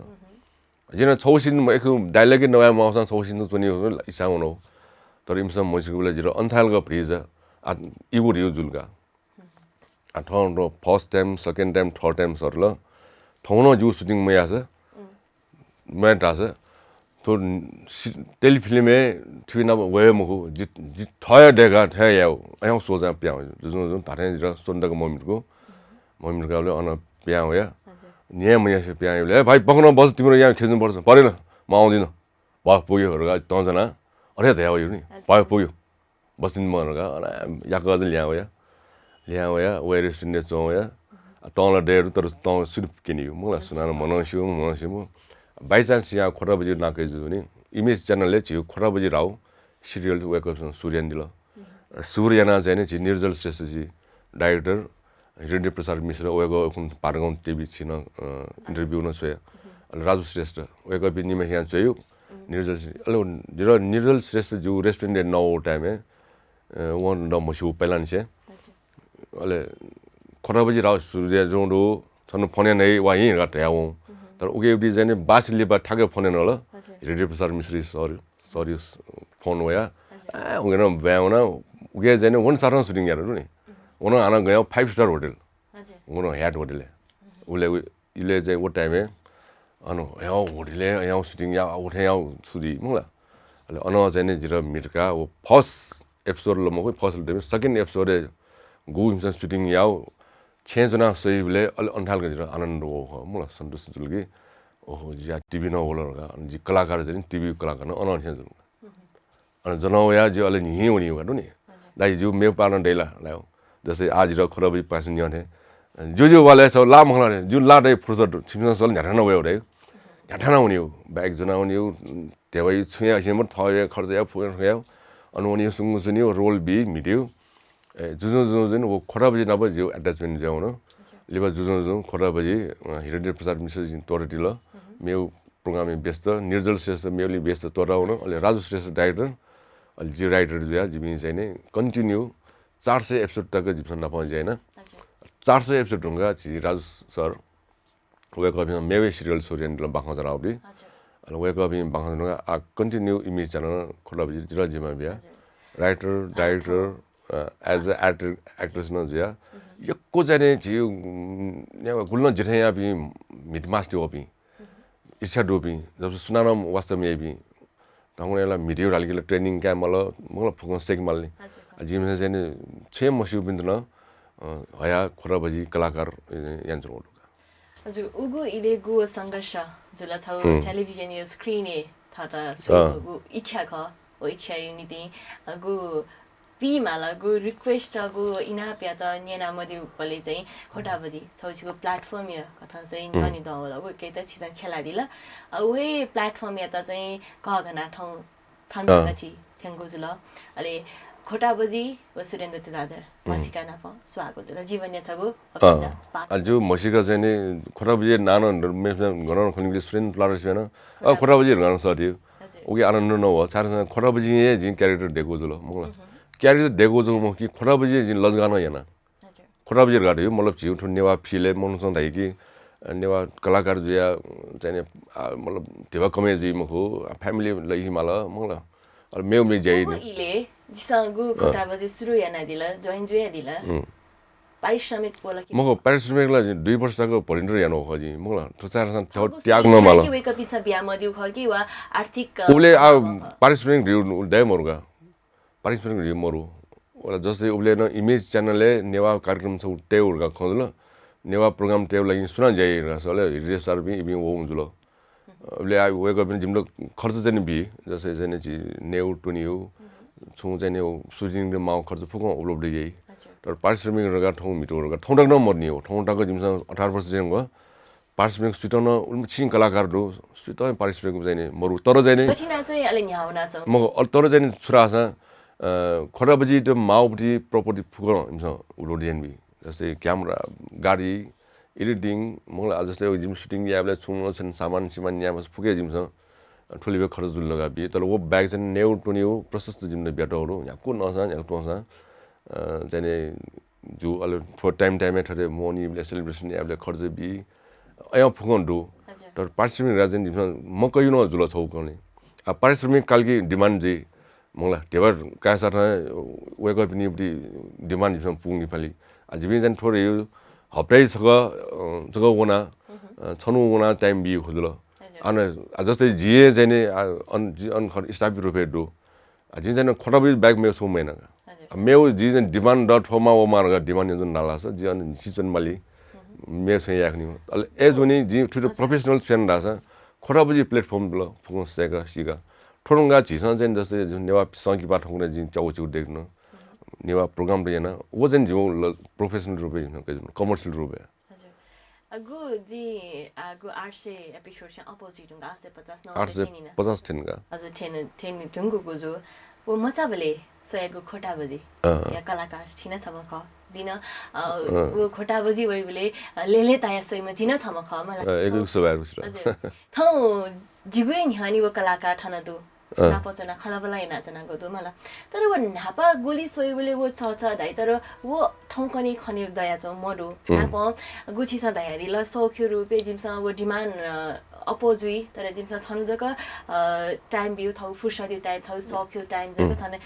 जिन छौसिन म एक डायलॉग नया मौसा छौसिन पनि इसा हुनु तर इमस मसिकुले जिरो अन्थालको फ्रिज आ इगु रिउ जुलगा आ ठौन first time second time third time सरल ठौन जु सुटिङ मया छ मैं टास तो टेलीफिल्म में थी ना वे मुको जित थाया देगा थाया आयो सोचा प्याउ जुन तारे जिरा सोन्दको मम्मी को ले अन प्याउ या निया मया से प्याउ ले भाइ पक्न बस तिम्रो यहाँ खेज्नु पर्छ परेन म आउँदिन वा पुग्योहरुगा तजना अरे दया यो नि पायो पुग्यो बसिन मनगा याको अझ ल्याउ या वे रेस्टुरेन्ट चौ या तँलाई डेर तर तँ सुप किनियो मलाई सुनान मनाउँछु म बाई चान्स यहाँ खोटा बजी नाकै जो नि इमेज च्यानलले छियो खोटा बजी राव सिरियल वेकअप सूर्यन दिल सूर्यना चाहिँ नि निर्जल श्रेष्ठजी डाइरेक्टर हिरण्य प्रसाद मिश्र वेगो पारगाउँ टिभी छिन इन्टरभ्यू न छ राजु श्रेष्ठ वेकअप निमे यहाँ चाहिँ निर्जल श्रेष्ठ जो रेस्टुरेन्ट नौ टाइम वन द मसु पहिला नि छ अले खोटा बजी राव सूर्य जोडो छन फने नै वा यही गट याउ तर उगे एउटी चाहिँ बासले बा ठ्याक्कै फोन ल रेडियो प्रसाद मिश्री सरी फोन वया उगे न ब्याउन उगे चाहिँ वन स्टार सुटिङ यार नि उन आना गयो 5 स्टार होटल उन ह्याट होटल उले चाहिँ वो टाइम अनु यहाँ होटल यहाँ सुटिङ या उठे यहाँ सुदी मुला अन चाहिँ नि जिरा मिटका वो फर्स्ट एपिसोड ल मको फर्स्ट सेकेन्ड एपिसोड गु हिमसन सुटिङ याउ 6 जना सहीले अन्ठालको जिरा आनन्द हो मलाई सन्तोष जुलगी ओहो जिया टिभी न होलरगा जी कलाकार चाहिँ टिभी कलाकार न अनर्थ जुल अनि जनाउ या जे अलि नि हुनी हो नि दाइ जो मे पार्न डेला लायो जसै आज र खरबी पास नि थे जो वाले छ ला मखला जो ला दे फुर्सद छिमन सल न्याठना वयो रे न्याठना हुनी हो ब्याग जना हुनी हो तेवै छुया सिम थय खर्च या फुर खया अनि उनी सुंगु सुनि रोल बी मिडियो जुन वो खोटा बजी नब जो अट्याचमेन्ट जाउ न लिबा जुन खोटा बजी हिरण्य प्रसाद मिश्र जी तोरटी ल मेउ प्रोग्राम व्यस्त निर्जल श्रेष्ठ मेउली व्यस्त तोराउन अलि राजु श्रेष्ठ डाइरेक्टर अलि जी राइटर जो जिमी चाहिँ नि कन्टिन्यू 400 एपिसोड तक जिप्सन नपाउँ हैन 400 एपिसोड हुँगा जी राजु सर वेक अप मेवे सिरियल सूर्यन ल बाखा जराउडी अलि वेक अप बाखा आ कन्टिन्यू इमेज च्यानल खोटा बजी जिरा जिमा बिया writer director as a actress न जिया यक्को जाने जी गुल्न जिथे या भी मिटमास्टी ओपी इच्छा डोपी जब सुनाना वास्तव में भी ढंगनेला मिडियो डालके ट्रेनिङ क्या मलाई फुक सेक माल्ने जिम चाहिँ छे मसिउ बिन्दन हया खोरा बजी कलाकार यन्त्र हजुर उगु इलेगु संघर्ष जुला छौ टेलिभिजन यो स्क्रिन थाता सुगु इच्छा ख ओ इच्छा युनिटी गु पिमालागु रिक्वेस्ट गु इना प्या त नेना मदि उपले चाहिँ खोटाबदी छौछिको प्लेटफर्म या कथा चाहिँ न्यानी दवला गु केता छिसा छेला दिला ओहे प्लेटफर्म या त चाहिँ कगना ठाउँ थान्का छि थ्यांगु जुल अले खोटाबजी व सुरेन्द्र तुलाधर मसिका नाप स्वागो जुल जीवन्य छगु जो मसिका चाहिँ नि खोटाबजी नानो गराउन खोलिले सुरेन्द्र तुलाधर छैन खोटाबजी गर्न सक्यो ओके आनन्द नहो सारा खोटाबजी जिन क्यारेक्टर देखो जुल मलाई क्यारेक्टर देखो जो म कि खोटाबजी जिन लजगान हैन खोटाबजी गाड्यो मतलब जिउ ठु नेवा फिले मनसँग धाइ कि नेवा कलाकार जुया चाहिँ मतलब देवा कमेजी म हो फ्यामिली लइ हिमाल मलाई मेउ मे जाइ इले जिसंगु खोटाबजी सुरु याना दिल जोइन जुया दिल पारिश्रमिक बोला कि मको पारिश्रमिकलाई 2 वर्षको भलिन्टियर यानो खजी मलाई ठचारसँग त्याग नमाल कि वेक पिछा बिया मदिउ खकी वा आर्थिक उले पारिश्रमिक दिउ दे मरुगा पारिश्रमिक दिउ मरु ओला जस्तै उले न इमेज च्यानलले नेवा कार्यक्रम छ उटे उर्गा खजुल नेवा प्रोग्राम टेउ लागि सुना जाइ रसले हिजो सर्बि इबि वो हुजुल उले वेक पनि जिम्रो खर्च चाहिँ बि जस्तै चाहिँ छि नेउ टुनिउ छु चाहिँ सुटिङ र माउ खर्च फुक उपलब्ध यही तर पारिश्रमिक रगा ठौ मिटो रगा ठौ टक न मर्नी हो ठौ टक जिमसा 18 वर्ष चाहिँ गयो पारिश्रमिक सुटन उल्म छिन कलाकार दो सुट पारिश्रमिक चाहिँ नि मरु तर चाहिँ नि कठिना चाहिँ अलि न्याउना छ म तर चाहिँ छुरासा खोटाबजी त माउपटी प्रपर्टी फुक हिमसा उपलब्ध बि जस्तै क्यामेरा गाडी एडिटिङ मलाई जस्तै जिम सुटिङ याबले छुङ छन् सामान सिमान यामस फुके जिमसा ठुलिबे खर्च जुल लगा बि तर वो ब्याग चाहिँ नेउ टुनिउ प्रशस्त जिमले बेटौरो याको नसा याको टोसा चाहिँ जो अलि फर टाइम ठरे मोनीले सेलिब्रेसन याबले खर्च बि अया फुकन दो तर पारिश्रमिक राजन जिमसा मकै न जुल छौ कने आ पारिश्रमिक कालकी डिमान्ड जे मलाई टेबर कासा वेक अप नि डिमान्ड जिमसा पुग्ने फाली जिबि जान थोरै हप्तै छग जग वना छनु वना टाइम बि खुजुल अन जस्तै जिए जाने अन स्टाफ रुपे दो जिन जान खोटाबी ब्याग मे सो मैना मेउ जि जान डिमान्ड ड थोमा ओ मारगा डिमान्ड जुन नाला छ जि अन सिचन माली मे से याखनि अल एज वनी जि ठुलो प्रोफेसनल छन दासा खोटाबी प्लेटफर्म ल फुङ सेगा सिगा थोरंगा छिसन चाहिँ जस्तै जुन नेवा संकी पाठौने जि चाउ देख्न नेवा प्रोग्राम त हैन वो चाहिँ जिउ प्रोफेसनल रुपे कमर्शियल रुपे अगु जी अगु 800 एपिसोड से अपोजिट हुँगा 850 850 थिनगा हजुर थिन ढुंगु गुजु वो मचाबले सयगु खोटाबजी या कलाकार छिन छम ख जिन वो खोटाबजी वइबले लेले ताया सयमा जिन छम ख मलाई एक सवार हजुर थौ जिगुइन हानि वो कलाकार ठन दु नापचना खलाबलाई नाचना गदु मला तर वो नापा गोली सोइबले वो छ दाइ तर वो ठौकनी खनि दया छ मडु नाप गुछि छ दाइ ल सौख्य रुपे जिमसा वो डिमान्ड अपोजुई तर जिमसा छनु जक टाइम बिउ थौ फुर्सदी टाइम थौ सौख्य टाइम जक थने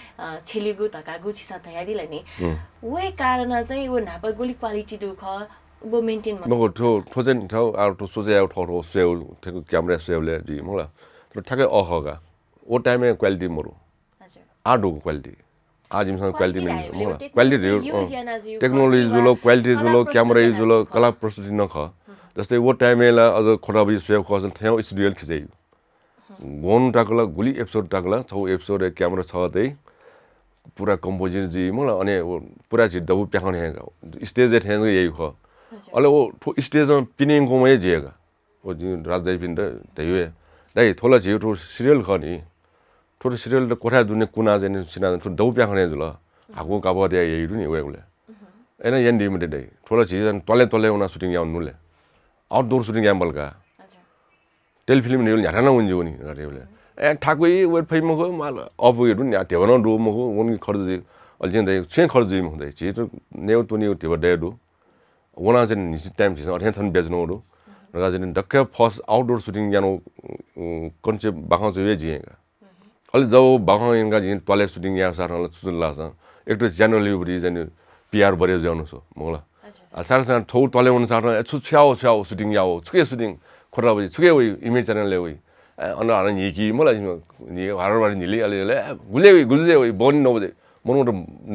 छेलिगु तका गुछि छ दाइ दिले नि वे कारण चाहिँ वो नापा गोली क्वालिटी दुख वो मेन्टेन मगो ठो चाहिँ ठौ आउ ठो सोजे आउ ठो सेउ ठेको क्यामेरा सेउले दि मला तर ठ्याकै अखगा ओ टाइममा क्वालिटी मरु हजुर आडो क्वालिटी आजिमसँग क्वालिटी मिल्छ क्वालिटी टेक्नोलोजी जुलो क्वालिटी जुलो क्यामेरा जुलो कला प्रस्तुति नख जस्तै वो टाइममा अझ खोटाबी सेव खसल थ्याउ स्टुडियो खिचै गोन टाकला गुली एपिसोड टाकला छौ एपिसोड क्यामेरा छ तै पुरा कम्पोजिट जी मलाई अनि पुरा छि दबु प्याखने स्टेज ए ठ्याङ यही ख अले ओ स्टेजमा पिनिङ कोमै जेगा ओ जि राजदाई पिन तैवे दाइ थोला छि ठो सिरियल खनि थोरो सिरियल त कोठा दुने कुना जने सिना थो दौ प्याखने जुल हागु काबो दे यही रुनि वेगले एना यन दिमते दे थोला छि जन तले उना सुटिङ याउ नुले आउटडोर सुटिङ याम्बल का टेल फिल्म नि न्यारा न उन्जु नि गरेले ए ठाकुई वे फैम को माल अब हेरु न्या तेवन दु मको उन खर्च अलजिन दे छे खर्च दिम हुँदै छि त नेउ तो निउ तेव दे दु वना जन निसि टाइम छि अथेन थन बेजनो दु रगा जन डक्क फर्स्ट आउटडोर सुटिङ यानो कन्सेप्ट बाखौ जवे जिएगा अलि जब बाखौ इनका जिन टॉयलेट सुटिङ या सारल सुजुल लासा एक तो जनरली उरी जन पीआर बरे जानु सो मोला आ सारसा थौ टॉयलेट उन सार छु छ्याओ सुटिङ याओ छुके सुटिङ खोरा बजी छुके वे इमेज च्यानल ले वे अन आन निकी मोला नि हारबार निले अले गुले गुल्जे वे बन 9 बजे मनो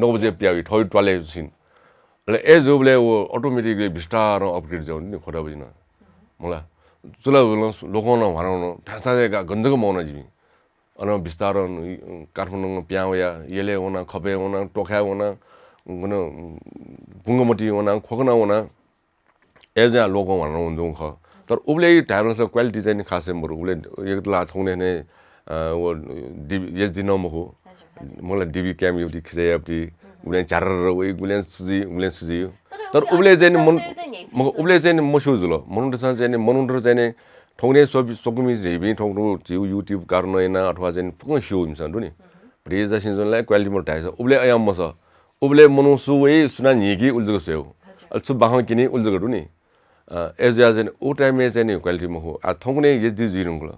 9 बजे प्यावी थौ टॉयलेट सिन ले ए जोबले वो ऑटोमेटिकली बिस्तार अपग्रेड जाउ नि खोरा बजी न मोला चुला लोकन भराउन ठासाका गन्धको मौन जिबी अन बिस्तार काठमाडौँ प्याउया येले ओना खपे ओना टोखा ओना गन बुंगमटी ओना खोकना ओना एजा लोक भराउन जों ख तर उबले टाइम से क्वालिटी चाहिँ खासै मरु उबले एक ला थौने ने वो यस दिन मखो मलाई डिबी क्याम एउटी खिचाइपट्टि उसले झारेर उही उसले सुजी तर उसले चाहिँ उसले चाहिँ मसु जुल मनुन्टसँग चाहिँ मनुन्टर चाहिँ ठौने सोकुमी हेबी ठौनो जिउ युट्युब कारण हैन अथवा चाहिँ पुग सो हुन्छ नि प्रेजा सिजनलाई क्वालिटी मोर टाइस उसले अयाम मस उसले मनुसु वे सुना निगी उल्जको सेउ अल्सु बाह किनी उल्जको नि एजा चाहिँ ओ टाइममा चाहिँ नि क्वालिटी मखो आ ठौने यदि जिरुङल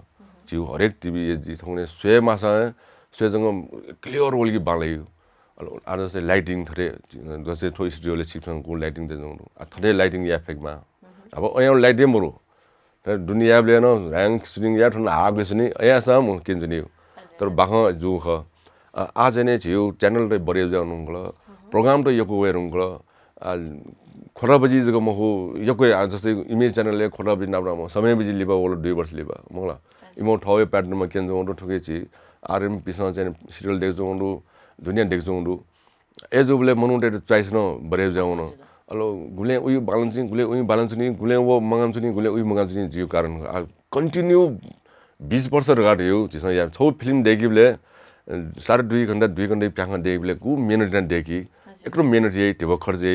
जिउ हरेक टिभी यदि ठौने स्वे मासा स्वेजङ क्लियर ओलगी बालायो आज चाहिँ लाइटिङ थरे जस्तै थो स्टुडियोले सिप्सन को लाइटिङ देजङ थरे लाइटिङ इफेक्टमा अब अया लाइट मरो दुनियाले न र्याङ्क सुटिङ या ठन आगे सुनि अया साम किन्जनी तर बाख जु ख आज नै छिउ च्यानल रे बढे जाउनुङल प्रोग्राम त यको वेरुङल खोरा बजी जको महो यको जस्तै इमेज च्यानलले खोरा बजी नाब्राम समय बजी लिबा ओल 2 वर्ष लिबा मगला इमो ठवे प्याटर्नमा केन्जङ ठोके छि आरएम पिसा चाहिँ सिरियल देख्जङ दुनिया देख्जङ एजोबले मनुन्टे चोइस न बढे जाउन अलो गुले उही बालन्स गुले उही बालन्स नि गुले वो मंगान्छु नि गुले उही मंगान्छु नि जिउ कारण कन्टिन्यू 20 वर्ष रगाड यो जिस या छौ फिल्म देखिबले 2.5 घण्टा 2 घण्टा प्याखा देखिबले कु मिनेट न देखि एकरो मिनेट यही टेब खर्जे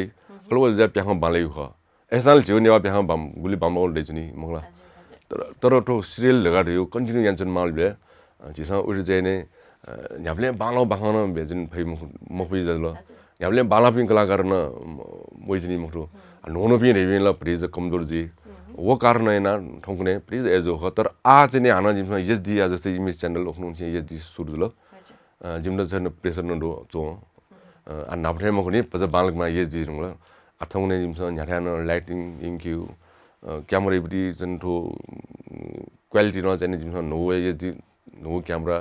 फलो जा प्याखा बाले ख एसाल जिउ नेवा प्याखा बम गुली बम ओल देजनी मंगला तर तो सिरियल रगाड यो कन्टिन्यू यान्छन मालबे जिस उही चाहिँ ने न्याबले बालो बाखन बेजन फै मफुइ जल न्याबले बाला पिन कलाकार न मोइजनी मखरो नोनो पिन हेबिन ल प्रिज कमजोर जी वो कारण हैन ठौकुने प्रिज एजो खतर आ चाहिँ हाना जिम एसडी आ जस्तै इमेज च्यानल ओख्नु चाहिँ एसडी सुरु ल जिम छ प्रेसर न दो चो आ नाफ्रे मखनि पज बालकमा एसडी रुङ ल आ ठौकुने जिम छ न्याठान लाइटिङ इन्क्यू क्यामेरा बडी चाहिँ ठो क्वालिटी न चाहिँ जिम नो एसडी नो क्यामेरा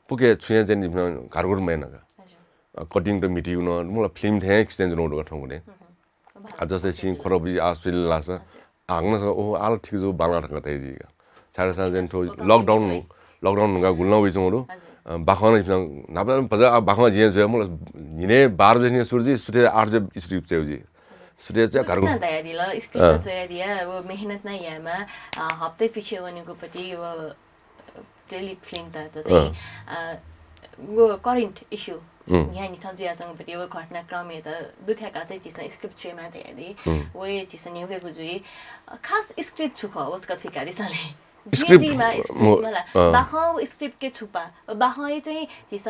पुके छुया चाहिँ जिम घरघर मैनका कटिङ त मिटिउ न मलाई फिल्म थे एक्सचेन्ज नोड गठौँने आज चाहिँ छिङ खरबी आसुल लास आग्न ओ आल ठीक जो बाला ठक तै जी छाडा सा चाहिँ ठो लकडाउन नगा गुल्न विचोरो बाखन नाबा बजा बाखन जिए जो मलाई निने 12 बजे सुरजी सुते 8 बजे स्क्रिप्ट चाहिँ जी सुते चाहिँ घरको तयारी ल स्क्रिप्ट चाहिँ दिया वो मेहनत नै यामा हप्ते पछि भनेको पति वो टेली फिल्म त चाहिँ वो करेन्ट इश्यू यहाँ नि थन्जुयासँग पति वो घटनाक्रम त दुथ्याका चाहिँ चिस स्क्रिप्ट चाहिँ माते यादी वो चिस नेवे गुजुई खास स्क्रिप्ट छु ख उसका थुइकारी साले स्क्रिप्टमा मला बाखौ स्क्रिप्ट के छुपा बाखै चाहिँ चिस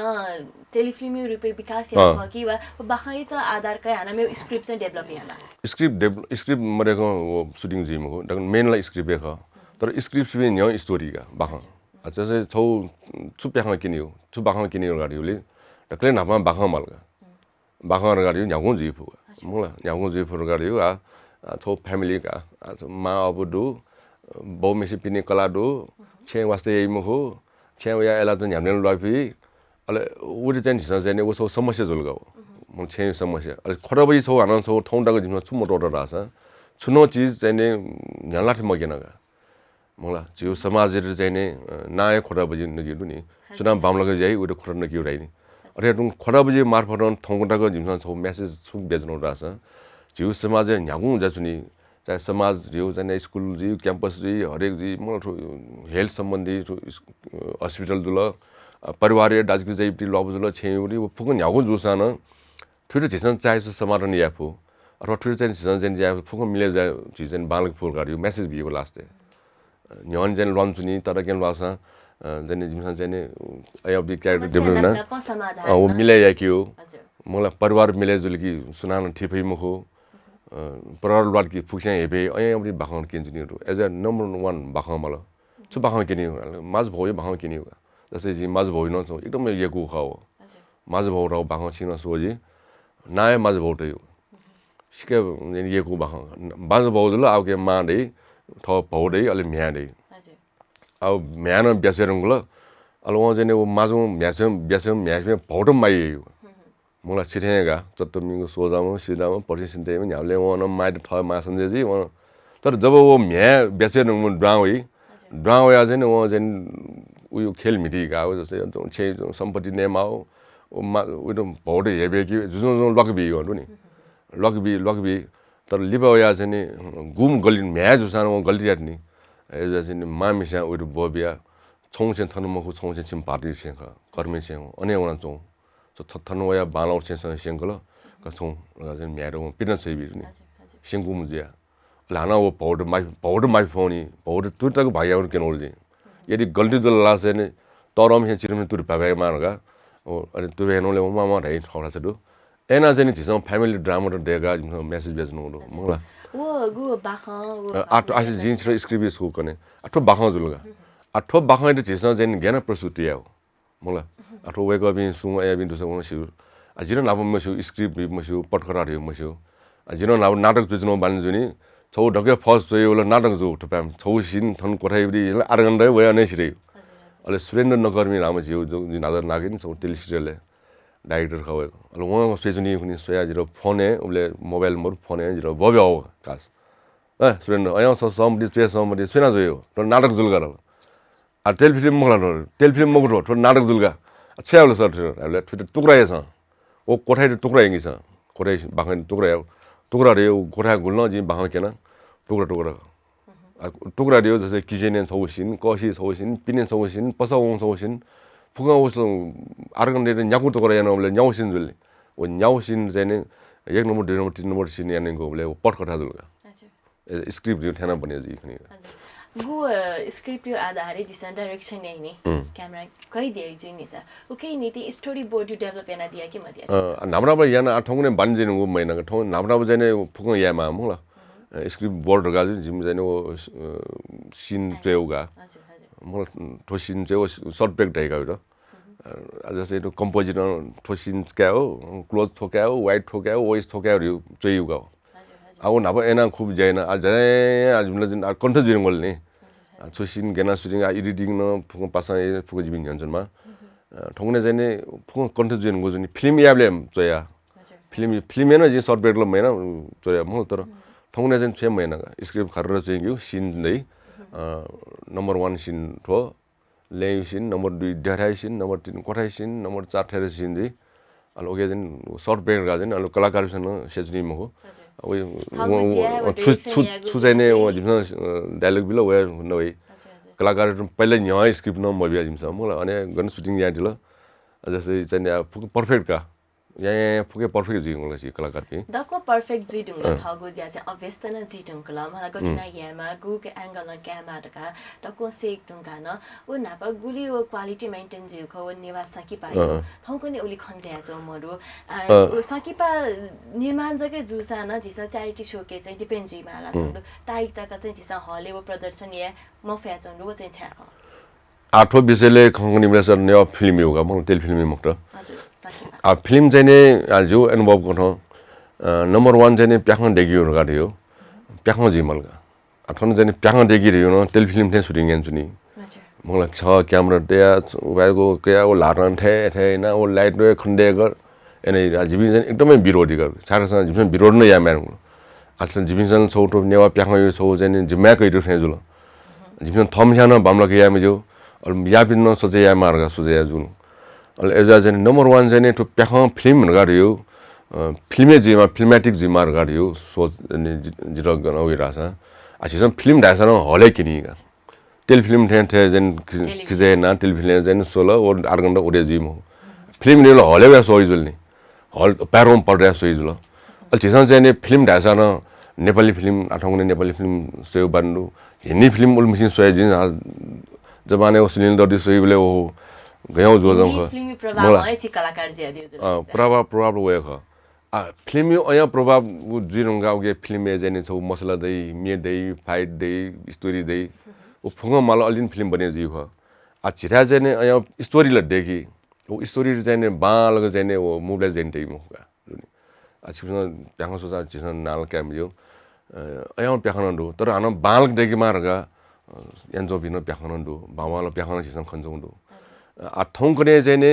टेलिफिल्म रुपे विकास या ख कि वा बाखै त आधार कै हाना मे स्क्रिप्ट चाहिँ डेभलप याला स्क्रिप्ट मरेको सुटिङ जिम हो दक मेन ला स्क्रिप्ट ख तर स्क्रिप्ट भी न्यो स्टोरी का बाख अच्छा से छौ छुप्याख किनियो छुबाख किनियो गाडीले डक्ले नापा बाख मलगा बाख गाडी न्यागु जिफु मुला न्यागु जिफु गाडी आ छौ फ्यामिली का मा अब दु बौ मेसी पिने कला दु छे वास्ते यही मखो छे या एला त न्यामने लफी अले उडी चाहिँ चाहिँ वो सब समस्या जुलगा म छे समस्या अले खरबई छौ हान छौ ठौंडाको जिममा छु मोटो राछ छुनो चीज चाहिँ न्यालाठी मगेनगा मलाई जिउ समाज चाहिँ नि नाय खोरा बजी नगिदु नि सुना बामलगा जाई उडे खोरा नगिउ राइनी अरे तुम खोरा बजी मार्फत ठौंडाको जिममा छौ मेसेज छु बेजनो राछ जिउ समाज न्यागु जाछुनी चाहे समाज जिउ चाहिँ स्कुल जिउ क्याम्पस जिउ हरेक जी मलाई हेल्थ सम्बन्धी हस्पिटल दुल परिवार दाजु जाइपति लबजुल छेउरी फुक न्यागु जुसान ठुलो झिसन चाहे समारोह याफु अथवा ठुलो चाहिँ झिसन चाहिँ या फुक मिले जा झिसन बालक फुल गाडियो मेसेज बिएको लास्टे न्यान चाहिँ लन्चुनी तर के लासा जने जिमसन चाहिँ अयबदी क्यारेक्टर डेभलपमेन्ट न ओ मिले या कि हो मलाई परिवार मिले जुल कि सुनान ठिफै मखो परिवार लड कि फुक्या हेबे अयबदी बाखन किन्जिनियर एज अ नम्बर 1 बाखन मला छु बाखन किनियो माज भयो बाखन किनियो जसै जी माज भयो न एकदमै यको खाओ माज भयो र बाखन छिन सोजी नाय माज भयो त सिके यको बाखन बाज भयो जुल आउ के माडे थ भौडै अलि म्याडै अब म्यान ब्यासेरंगल अलि व जने माजु ब्यासेम म्यासमे भौडम माइयो मलाई छिटेगा चत्तमिको सोजाम सिदाम पर्सिसिन्तेम न्याले वन माइद थ मासन्जे जी तर जब वो म्या ब्यासेरंग ड्राउई ड्राउया जने व जन उयो खेल मिटी गाओ जस्तै छे सम्पत्ति नेम आओ उयो भौडे हेबे कि जुन लकबी गर्नु नि लकबी तर लिबाया चाहिँ गुम गलिन म्या जुसान गल्ती आट्नी एजा चाहिँ मामिसा उयो बोबिया छौसे थनमखु छौसे छिम पार्टी छेख कर्मे छे अने वना चौ 저 첫탄 와야 반라오 센서 생걸 그총 가진 매로 비는 세비니 신구 문제야 라나오 보드 마이 폰이 보드 뚜다고 바이아로 깨놓지 얘디 걸디들 라세네 떠럼 해 지르면 뚜리 바바이 마르가 아니 뚜리 해놓을래 엄마마 레이 타라서도 에나제니 지성 패밀리 드라마를 내가 지금 메시지 배주는 거 몰라 그 바хан 아토 아시 진치로 스크립트 스고 거네 아토 바хан 줄가 아토 바한데 지성 제는 게나 프로스티야 몰라 아토 웨거빈 숭아야 빈도 성원 시 아지는 나본 뭐시 스크립트 뭐시 पटखरारे 뭐시 아지는 나본 나टक जुनो बानजुनी छौ ढके फर्स्ट जो यो नाटक जो टपाम छौ सिन थन कोठाइबरी आरगन्डै वया नै सिरे अले सुरेन्द्र नगरमी राम जिउ जो नादर नागिन छौ टेली सिरियलले डाइरेक्टर खवे अले वहाँ सेजुनी खुनी सोया जिरो फोने उले मोबाइल मोर फोने जिरो बब्यो कास सुरेन्द्र अया समबडी सुना जोयो तो नाटक जुल गर आ टेलिफिल्म मगला टेलिफिल्म मगरो तो नाटक जुलगा छ्याउले सर अले टुक्राए छ ओ कोठाइ टुक्राएंगी छ कोठाइ बाखन टुक्रायो टुक्रारे कोठा गुल्न जि बाखन केना टुक्रारे जैसे किजेने छौसिन कसी छौसिन पिने छौसिन पसाउङ छौसिन फुगाउस आरगन्डे न्याकु टुक्राया नले न्याउसिन जुल ओ न्याउसिन चाहिँ एक नम्बर दुई नम्बर तीन नम्बर सिन यानेको बोले पटकथा जुलगा स्क्रिप्ट जो थेना बने जी खनि गु स्क्रिप्ट यो आधारित दिशा डाइरेक्सन नै नि क्यामेरा कहि दिए जी नि छ ओके नीति स्टोरी बोर्ड यु डेभलप याना दिया के मदिया नामराबा याना आठौने बानजिन गु महिना ठौ नामराबा जाने फुग यामा मुला स्क्रिप्ट बोर्ड गाजु जिम जाने ओ सिन चेउगा मुला ठोसिन चेउ सर्ट ब्रेक दैगा हो जस्तै त्यो compositor ठोसिन Kyaw close ठोक्याओ wide ठोक्याओ voice ठोक्याओ रु चेउगा आउ नाबा एना खूब जायना आज जुमला कन्ठ जिरङ गल्ने छोसिन गेना सुरिङ एडिटिङ न फुग पासा फुग जिबिन जनमा ठौने जाने फुग कन्ठ जिरङ गजुनी फिल्म याबले चया फिल्म न जि सर्ट ब्रेक ल मैना चया म तर ठौने जाने छे मैना स्क्रिप्ट खरेर चाहिँ सिन नै नम्बर 1 सिन थो ले सिन नम्बर 2 डेराइ सिन नम्बर 3 कोठाइ सिन नम्बर 4 ठेर सिन जि अल ओके जन सर्ट ब्रेक गाजन अल कलाकारसँग सेजनी मको छुजाइने जिम्स डायलॉग बिलो वे नभई कलाकार पहिला यहाँ स्क्रिप्ट न मबिया जिम्स मलाई अनि गन सुटिङ यहाँ दिल जस्तै चाहिँ पर्फेक्ट का यहाँ फुके पर्फेक्ट जिङला छि कलाकार के दको पर्फेक्ट जिडुङ ल थगो ज्या चाहिँ अभ्यस्त न जिडुङ ल मलाई गटिना यामा गु के एंगल न क्यामेरा का दको सेक दुङ गान ओ नापा गुली ओ क्वालिटी मेन्टेन जिउ खो निवा सकी पायो थौको नि ओली खन्त्या जो मरु ओ सकीपा निर्माण जगे जुसा न जिसा च्यारिटी शो के चाहिँ डिपेन्ड जि माला छ ताइक तक चाहिँ जिसा हले वो प्रदर्शन या मफया चाहिँ रो चाहिँ छ्या आठो विषयले खंगनी मिलेसर ने फिल्म योगा म टेल फिल्म मक्ट हजुर आ फिल्म चाहिँ ने जो अनुभव गर्नु नम्बर 1 चाहिँ ने प्याखन डेगियो गाडियो प्याखन जिमलगा आठन चाहिँ प्याखन डेगियो न टेल फिल्म थे सुटिङ यान्छु नि मलाई छ क्यामेरा त्या उबाको क्या ओ लारन थे ना ओ लाइट रे खण्डे गर एने जिबिन चाहिँ एकदमै विरोधी गर सारासँग जिबिन विरोध नै या म्यान आसन जिबिन चाहिँ छोटो नेवा प्याखन यो छौ चाहिँ जिम्मा कइरो थे जुल जिबिन थम छ्यान बामला के या मेजो या बिन न सोचे या मार्ग सोचे या जुल अल एजा चाहिँ नम्बर 1 चाहिँ त्यो प्याखन फिल्म गाडियो फिल्मे जिमा फिल्मेटिक जिमार गाडियो सोच जिरो गन उइराछ आछिसम फिल्म डासन हले किनिगा टेल फिल्म थे जन किजे ना टेल फिल्म जन 16 और 8 घण्टा ओरे जिम फिल्म ने हले वा सोइजुल नि हल प्यारोम पड्या सोइजुल अल छिसन चाहिँ फिल्म डासन नेपाली फिल्म आठौंने नेपाली फिल्म सेउ बान्डु हिन्दी फिल्म उल मिसिन सोइजिन जमाने ओ सिलिन्डर दि सोइबले ओ गयौ जोजम ख फिल्मी प्रभाव ऐसी कलाकार जे दियो प्रभाव वे ख फिल्म यो अया प्रभाव जिरंगा उगे फिल्म जेने छौ मसला दई मे दई फाइट दई स्टोरी दई ओ फुंग माल अलिन फिल्म बने जी ख आ छिरा जेने अया स्टोरी ल देखि ओ स्टोरी जेने बाल ग जेने ओ मुबले जेन दई मुका आ छिन प्याङ सोचा छिन नाल क्याम यो अया प्याखन दु तर हान बाल देखि मारगा यान्जो बिनो प्याखन दु बावाल प्याखन छिन खन्जौ दु आ ठौकने जेने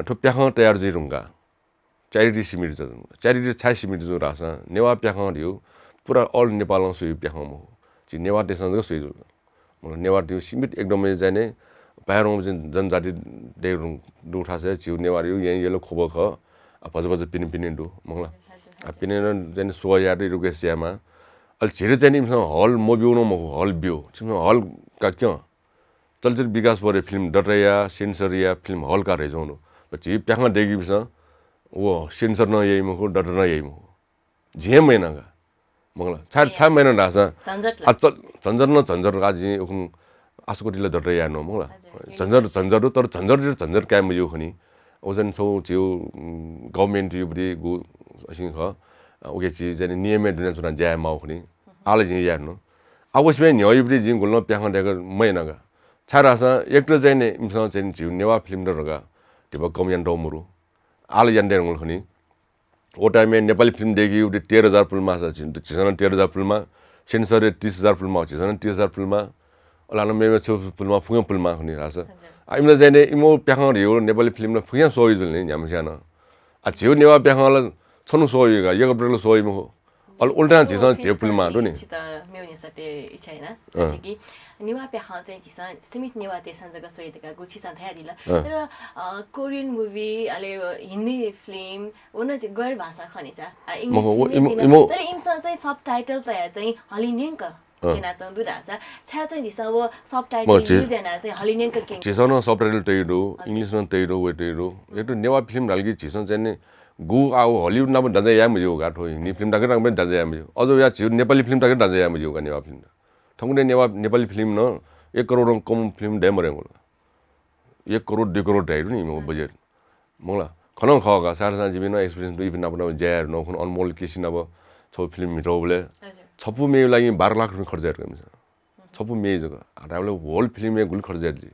ठो प्याखन तयार जिरुंगा च्यारिटी सिमिट च्यारिटी छाइ सिमिट जो रासा नेवा प्याखन दियो पुरा अल नेपालमा सोइ प्याखन मो जि नेवा देशमा जो सोइ जो म नेवा दियो सिमिट एकदमै जाने पायरम जनजाति देरुङ दुठा छ छिउ नेवा यो यहाँ येलो खोब ख पजपज पिन पिन दु मंगला आ पिन जाने सोया रि रुकेसियामा अल छिरे जाने हल मोबिउ न म हल बिउ छिम हल का क्य चलचित्र विकास परे फिल्म डटरिया सेन्सरिया फिल्म हल का रेजौनु पछि प्याखा देखि बिस वो सेन्सर न यही मखो डटर न यही मखो जे महिनागा मंगला छा महिना रासा झन्झर न झन्झर गाजी उखुन आसकोटिला डटर या न मंगला झन्झर तर झन्झर काय मजो खनि ओजन छौ जिउ गभर्नमेन्ट युबरी गु असिङ ख ओके छि जने नियम दुना जुना जाय माउ खनि आले जि या न आवश्यक न्याय युबरी जिङ गुल्न प्याखा देगर महिनागा छारासा एक्टर जने इमसँग चाहिँ जिउ नेवा फिल्म दरगा तिब कमयान डमरु आले यान्डे रंगल खनि ओ टाइममा नेपाली फिल्म देखि उडे 13000 फिल्ममा छिसन 13000 फिल्ममा सेन्सर 30000 फिल्ममा छिसन 30000 फिल्ममा अलान मेमे छु फिल्ममा फुङ फिल्ममा खनि रास आइमले जने इमो प्याखा रियो नेपाली फिल्ममा फुङ सोइ जुल्ने न्यामस्यान आ जिउ नेवा प्याखाला छनु सोइगा यग ब्रल सोइ मो अल उल्टा छिसन त्यो फिल्ममा दु नि छिता मेउनि सते इच्छाइना कि निवा प्याखा चाहिँ छिसन सीमित निवा तेसन जगा सोइदेका गुछि सा थाया दिला तर कोरियन मुभी अले हिन्दी फिल्म ओन चाहिँ गैर भाषा खनिसा इंग्लिश तर इमसन चाहिँ सबटाइटल तया चाहिँ हलिनेंक केना चाहिँ दुदासा छा चाहिँ जिसा वो सबटाइटल युज एना चाहिँ हलिनेंक के छिसन सबटाइटल तैरो इंग्लिश न तैरो वे तैरो एतो नेवा फिल्म डालगी छिसन चाहिँ गु आउ हलिउड न पनि दजै याम जो गाठो हिन्दी फिल्म दाके पनि दजै याम जो अझ या छिउ नेपाली फिल्म दाके दजै याम जो गा नेवा फिल्म ठंगने नेपाली फिल्म न 1 करोड कम फिल्म डेमरे होला 1 करोड 2 करोड डाइरु नि म बजेट मंगला खन खगा सारसा जिबिन एक्सपीरियन्स दुई बिना पनि ज्यार न खुन अनमोल किसिन अब छ फिल्म मिटोबले छपु मे लागि 12 लाख रुपैयाँ खर्च गर्नु छ छपु मे जगा आटाले होल फिल्म मे गुल खर्च गर्जी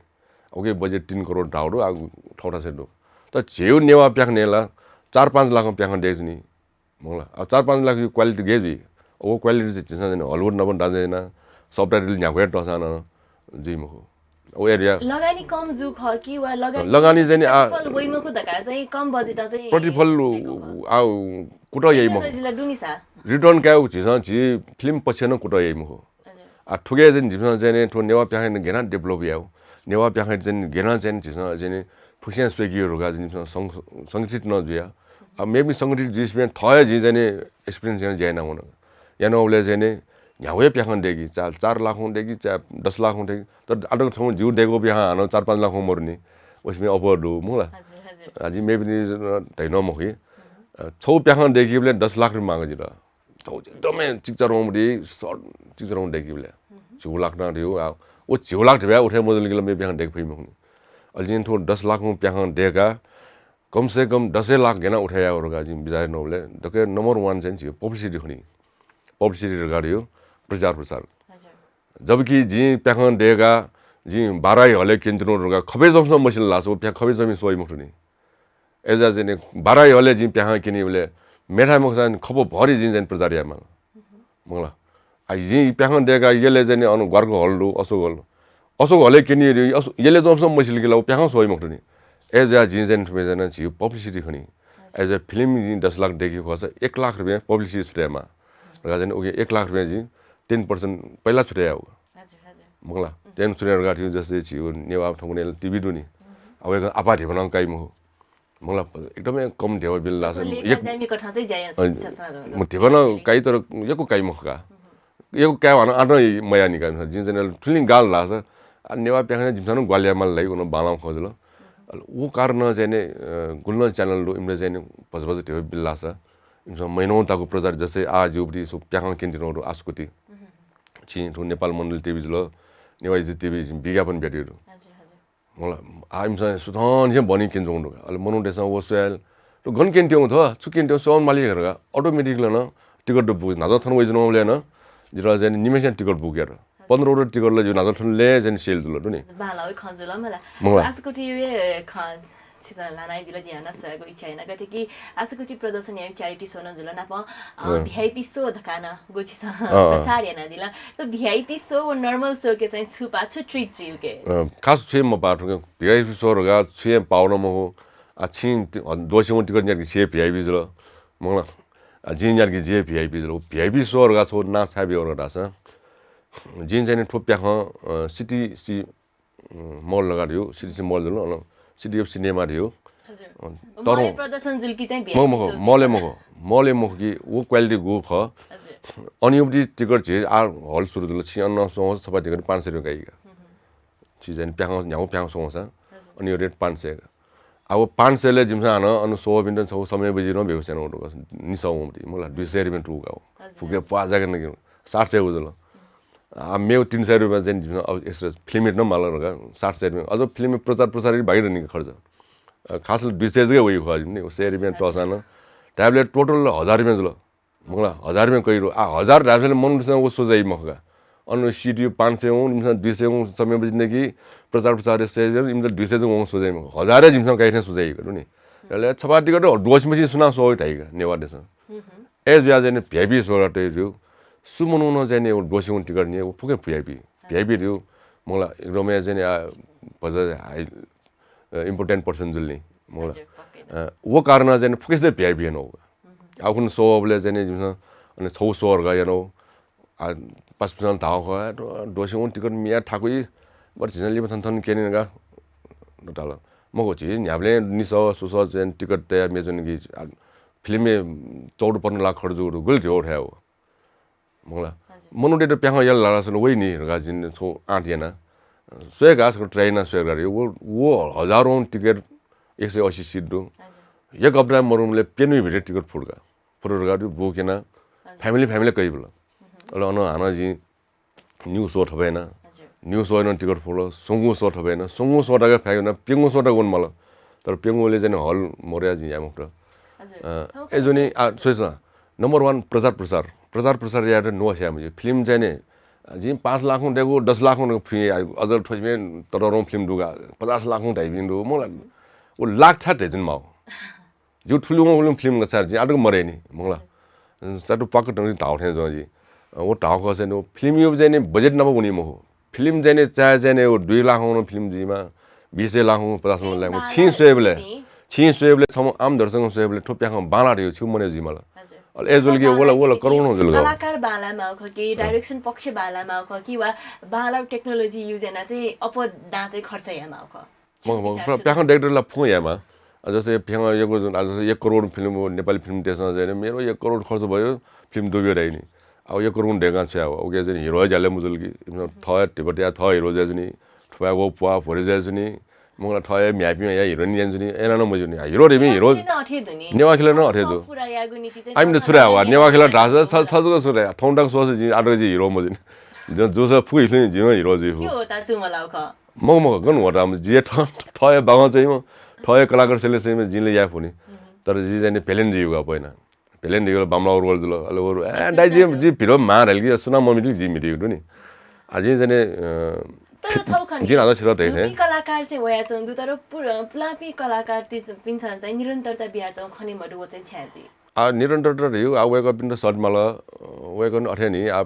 ओके बजेट 3 करोड डाउडो आ ठौटा सेडो त जेउ नेवा प्याख नेला 4-5 लाख प्याख देज नि मंगला अब 4-5 लाख क्वालिटी गेजी ओ क्वालिटी चाहिँ छ हलिउड न पनि दाजैन सबटाइटल न्यागै टसान जी मखो ओ एरिया लगानी कम जु ख कि वा लगानी चाहिँ प्रतिफल वइमको दका चाहिँ कम बजेट चाहिँ प्रतिफल आ कुटा यही मखो रिटर्न क्या छ छि फिल्म पछि न कुटा यही मखो आ ठुगे चाहिँ जिम चाहिँ ठो नेवा प्याख गेना डेभलप याउ नेवा प्याख चाहिँ गेना चाहिँ छ चाहिँ फुसिया स्वेगिहरु गा चाहिँ संगठित न जुया अब मेबी संगठित जिसमें थय जी चाहिँ एक्सपीरियन्स यहाँ ज्यान हुन यानो ओले चाहिँ न्यावे प्याखन देगी 4 लाख देगी 10 लाख देगी तर अटक ठाउँ जिउ देगो यहाँ हानो 4-5 लाख मर्ने उसमें अपर दु मुला अजी मेबी दैन मखि छौ प्याखन देगी बेले 10 लाख माग जिरा छौ एकदमै चिक्चरौ मुडी सर्ट चिक्चरौ देगी बेले 6 लाख न दियो ओ 6 लाख भ्या उठे मजल गिला मे प्याखन देख फैम अलिन थो 10 लाख प्याखन देगा कम से कम 10 लाख गेना उठाया औरगा जी बिजाय नोले दके नंबर 1 चाहिँ पब्लिसिटी खनि पब्लिसिटी गाडियो प्रचार जबकि जी प्याखन देगा जी बाराई हले केन्द्र रुगा खबे जमसम मसिन लासो प्या खबे जमी सोइ मुखनी एजा जने बाराई हले जी प्याखन किनि बोले मेठा मखसान खबो भरि जी जन प्रचार यामा मंगला आ जी प्याखन देगा येले जने अनु घरको हल्लु असो हले किनि येले जमसम मसिन गिला प्याखन सोइ मुखनी एजा जी जन फेजना जी पब्लिसिटी खनि एज अ फिल्म 10 लाख देखि खर्च 1 लाख रुपैयाँ पब्लिसिटी फ्रेमा रगाजन ओके 1 लाख रुपैयाँ जी 10% पहिला छुट्यायो मंगला 10 छुट्याएर गाठ्यो जस्तै छियो नेवा ठौने टिभी दुनी अब आपा ढेबन काइ मो मंगला एकदमै कम ढेव बिल लास एक जामी कठा चाहिँ जाय म ढेबन काइ तर यको काइ मखका यको काय भन आठ मया निकाल जिन ठुलिङ गाल लास नेवा प्याखने जिमसन ग्वालियामाल लाई उन बालाम खोजलो वो कारण चाहिँ ने गुल्न च्यानल दु इमले चाहिँ पजपज ढेव बिल लास इमसन महिनौ ताको प्रचार जस्तै आज उब्री सो प्याखन केन्द्रहरु आस्कुति छि ठु नेपाल मण्डल टिभी जुल नेवाजी टिभी विज्ञापन भेटियो मला आइमसँग सुथन चाहिँ बनि केन्द्र हुनु अले मनुडेसँग वसुयल तो गन केन्ट्यो थ छु केन्ट्यो सोन मालिकहरुगा अटोमेटिकली न टिकट दु बुझ नाज थन वइजन ओले न जिरा चाहिँ निमेसन टिकट बुकेर 15 वटा टिकट ले जो नाज थनले चाहिँ सेल दुल नि बालाउ खजुल मला आस्कुति ये ख छिसा लानाइ दिला ज्याना सको इच्छा हैन गथे कि आस्कुति प्रदर्शन या च्यारिटी सोन जुल नाप भिआईपी शो धकाना गोछिसा प्रचार याना दिला तो भिआईपी शो व नर्मल शो के चाहिँ छुपा छु ट्रिट जिउ के खास छे म बाटो के भिआईपी शो रगा छे पाउन म हो आ छिन दोसिम टिकट न्यार के छे भिआईपी जुल मंगला आ जिन न्यार के जे भिआईपी जुल भिआईपी शो रगा छो ना छाबी और दास जिन चाहिँ ठोप्या ख सिटी सी मल लगा दियो सिटी सी मल जुल सिटी अफ सिनेमा दियो हजुर तर प्रदर्शन जुल की चाहिँ भिआईपी मले मख कि वो क्वालिटी गो फ अनिउटी टिकट छ आ हल सुरु जुल छि अन्न सो सबै टिकट 500 रुपैयाँ गाइगा छि जन प्याङ न्याउ प्याङ सोसा अनि रेट 500 अब 500ले जिमसा आन अनु 100 बिन्दन छ समय बजिनो बेउसेन उडो निसौ उमति मला 200 रुपैयाँ टुका फुके पाजा गर्न के 700 उजल आ मेउ 300 रुपैयाँ चाहिँ जिमसा अब एक्स्ट्रा फिल्म न मला रगा 700 रुपैयाँ अझ फिल्म प्रचार बाहिर नि खर्च खासले 200 जगे वइ खर्च नि 100 रुपैयाँ टसान ट्याब्लेट टोटल 1000 रुपैयाँ जुल मला 1000 रुपैयाँ कइरो आ 1000 ट्याब्लेट मनुसँग वो सोझै मखगा अनु सिटी 500 हो निमसा 200 हो समय बजिन्दगी प्रचार से इमले 200 जङ सोझै म 1000 जिमसा काइने सोझै गरु नि ले छपाटी गरे डोस मसी सुना सो टाइगा नेवादेस ए ज्या जने भ्याबी सोराटे रु सुमनु न जने डोसिउन टिकट नि फुके भ्याबी रु मला एकदमै जने बज इम्पोर्टेन्ट पर्सन जुल नि मला वो कारण जने फुके से भ्याबी न आउन सोबले जने जिमसा अनि छौ सोर गयनो आ पासपुसन ताव ख डोसिउन टिकट मिया ठाकुई बर झिनली थन केनेगा नटाल मको छि न्याबले निसो सुसो जेन टिकट तया मेजन कि फिल्मे 14 लाख खर्च गुल थियो ठ्याउ मंगला मनुडे त प्याख यल लासन वइ नि गाजिन छौ 8 जना सोय गासको ट्रेन सोय गरे वो हजारौं टिकट 180 सीट दु एक अपना मरुमले पेनु भिरे टिकट फुरगा बोकेना फ्यामिली कइ बोल अल अन हाना जी न्यू शो थबेना न्यू शो न टिकट फुल सुंगु शो थबेना सुंगु शो टाका फ्यागना पेंगु शो टाका मल तर पेंगुले जने हल मोर्या जी यामुक्त ए जुनी सोइस नम्बर 1 प्रचार यार नो स्याम फिल्म चाहिँ ने जी 5 लाख देको 10 लाख फ्री अझ ठोसमे तररौं फिल्म दुगा 50 लाख टाइपिङ दु मलाई ओ लाख छ तेजन माउ जो ठुलुङ फिल्म गसार जी आडको मरे नि मंगला चाटु पक्क टंगी ताउ थे जो जी वो ताउ खसे नो फिल्म यो चाहिँ ने बजेट नब गुनी मो फिल्म चाहिँ ने चाहे चाहिँ ने 2 लाख हो फिल्म जीमा 20 लाख 50 लाख छि स्वेबले छम आम दर्शक स्वेबले ठोप्या खम बाला दियो छु मने जी मला अल एजुल के वला करोडौं जुल कलाकार बालामा ख कि डाइरेक्सन पक्ष बालामा ख कि वा बाला टेक्नोलोजी युज हैन चाहिँ अप दा चाहिँ खर्च यामा ख म प्याख डाइरेक्टरला फु यामा जस्तै प्याख यको जुन आज 1 करोड फिल्म हो नेपाली फिल्म त्यसमा चाहिँ मेरो 1 करोड खर्च भयो फिल्म दुबे रहिनी अब 1 करोड ढेगा छ अब ओके चाहिँ हिरो जाले मुजुल कि थ टिबटिया थ हिरो जाजुनी ठुवा गो पुवा भरि जाजुनी मंगला थय म्यापीमा या हिरोइन जाजुनी एना न मजुनी हिरो रेमी हिरो नेवा खेला न अथे दु आइम द छुरा वा नेवा खेला ढास सजको छुरा थौंडक सोस जी आडो जी हिरो मजुनी जो स फुइ फिल्म जिमा हिरो जी हो यो ता चुमलाउ ख म गन वटा जे थय बागा चाहिँ म थय कलाकार सेलेसैमा जिले या फुनी तर जी जाने पेलेन जी युगा पैना पेलेन जी बामला और जुल अले और ए दाइ जी भिरो मार हल्की सुना ममिटी जी मिटी दु नि अझै जाने तर छौखनी दिन आधा छिरा देखे कलाकार चाहिँ वया चंदु तर पुलापी कलाकार तिस पिन्छन चाहिँ निरन्तरता बिया चाहिँ खनिमहरु चाहिँ छ्याजी आ निरन्तरता रह्यो आ वेक पिन सर्ट मला वेक अथे नि आ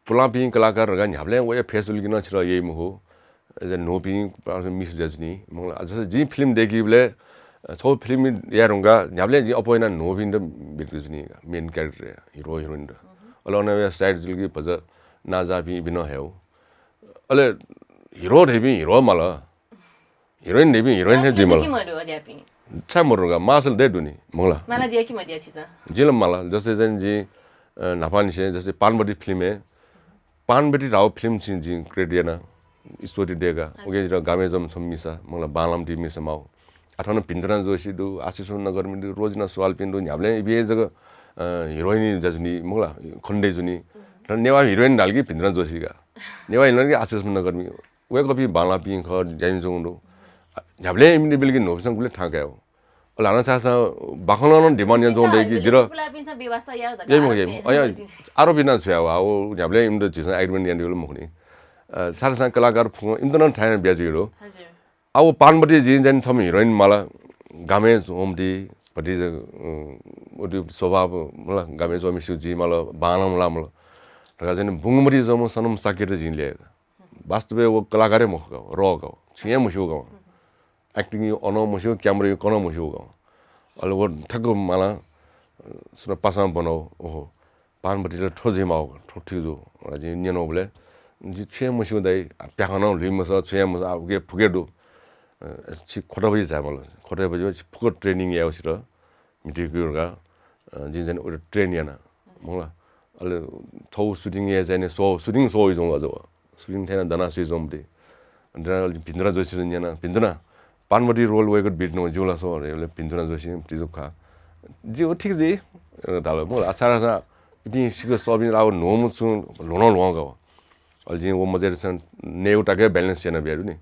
पुलापी कलाकार रगा न्याबले वे फेसबुक किन छिरा यही म हो एज नोपी मिस जजनी म जस जी फिल्म देखिबले छौ फिल्म यारुंगा न्याबले जी अपोइना नोबिन द बिटुजनी मेन क्यारेक्टर हिरो हिरोइन द अलोना वे साइड जुलगी पज नाजाबी बिनो हेउ अले हिरो देबी हिरो मला हिरोइन देबी हिरोइन हे जिमला के मरु अज्यापी छ मरुगा मासल दे दुनी मंगला मला दिया कि मदिया छिजा जिलम मला जसे जन जी नाफानी से जसे पानबटी फिल्म है पानबटी राव फिल्म छिन जी क्रेडियना स्टोरी देगा ओगे ज गामेजम सम्मिसा मंगला बालाम टिमी समाउ अथन पिन्द्रन जोशी दु आशिष नगर मिन्दु रोजना सवाल पिन्दु न्याबले बे जग हिरोइन जजनी मंगला खण्डे जुनी र नेवा हिरोइन डालकी पिन्द्रन जोशी का नेवा हिरोइन के आशिष नगर मि वे कपि बाला पिङ ख जाइन जोंदो न्याबले इमिने बिलकी नोबसँग गुले ठाकायो लाना सासा बाखलन डिमान्ड जों देकी जिरो पुलापिन्छ व्यवस्था या द यम अया आरो बिना छ्याव आओ न्याबले इमदो जिसन एग्रीमेन्ट यान्दिलो मखनी सारसा कलाकार फु इमदन ठाइन ब्याजिरो हजुर अब पानबटी जिन जान छम हिरोइन मला गामे होमटी पटी ओटी स्वभाव मला गामे जोमी सुजी मला बानम लामल रगा जन बुङमरी जम सनम साकेर जिन ले वास्तव वो कलाकारै मख रग छिए मुसु ग एक्टिङ अन मुसु क्यामेरा कन मुसु ग अल वो ठग मला सुन पासा बनाओ ओहो पानबटी ठोजे माउ ठोठी जो जि नेनो बले जि छिए मुसु दाइ प्याखन लिमस छिए मुस आगे फुगेदो छि खटबजी जामल खटबजी फुक ट्रेनिङ याउसिर मिटिकुरगा जिन जन ट्रेन याना मंगला अले थौ सुटिङ या जाने सुटिङ सो इजों अझ सुटिङ थेन दना सुइजों दे अन्त भिन्द्रा जोसिरन याना भिन्द्रा पानवटी रोल वेगट बिट्नु जिउला सो रे पिन्जुना जोसी प्रिजुप खा जिउ ठीक जी दाल म आछा इपि सिको सबिन आउ नोम छु लोन लोंग ग अलजि वो मजेर सन नेउटाके ब्यालेन्स छैन बिहारु नि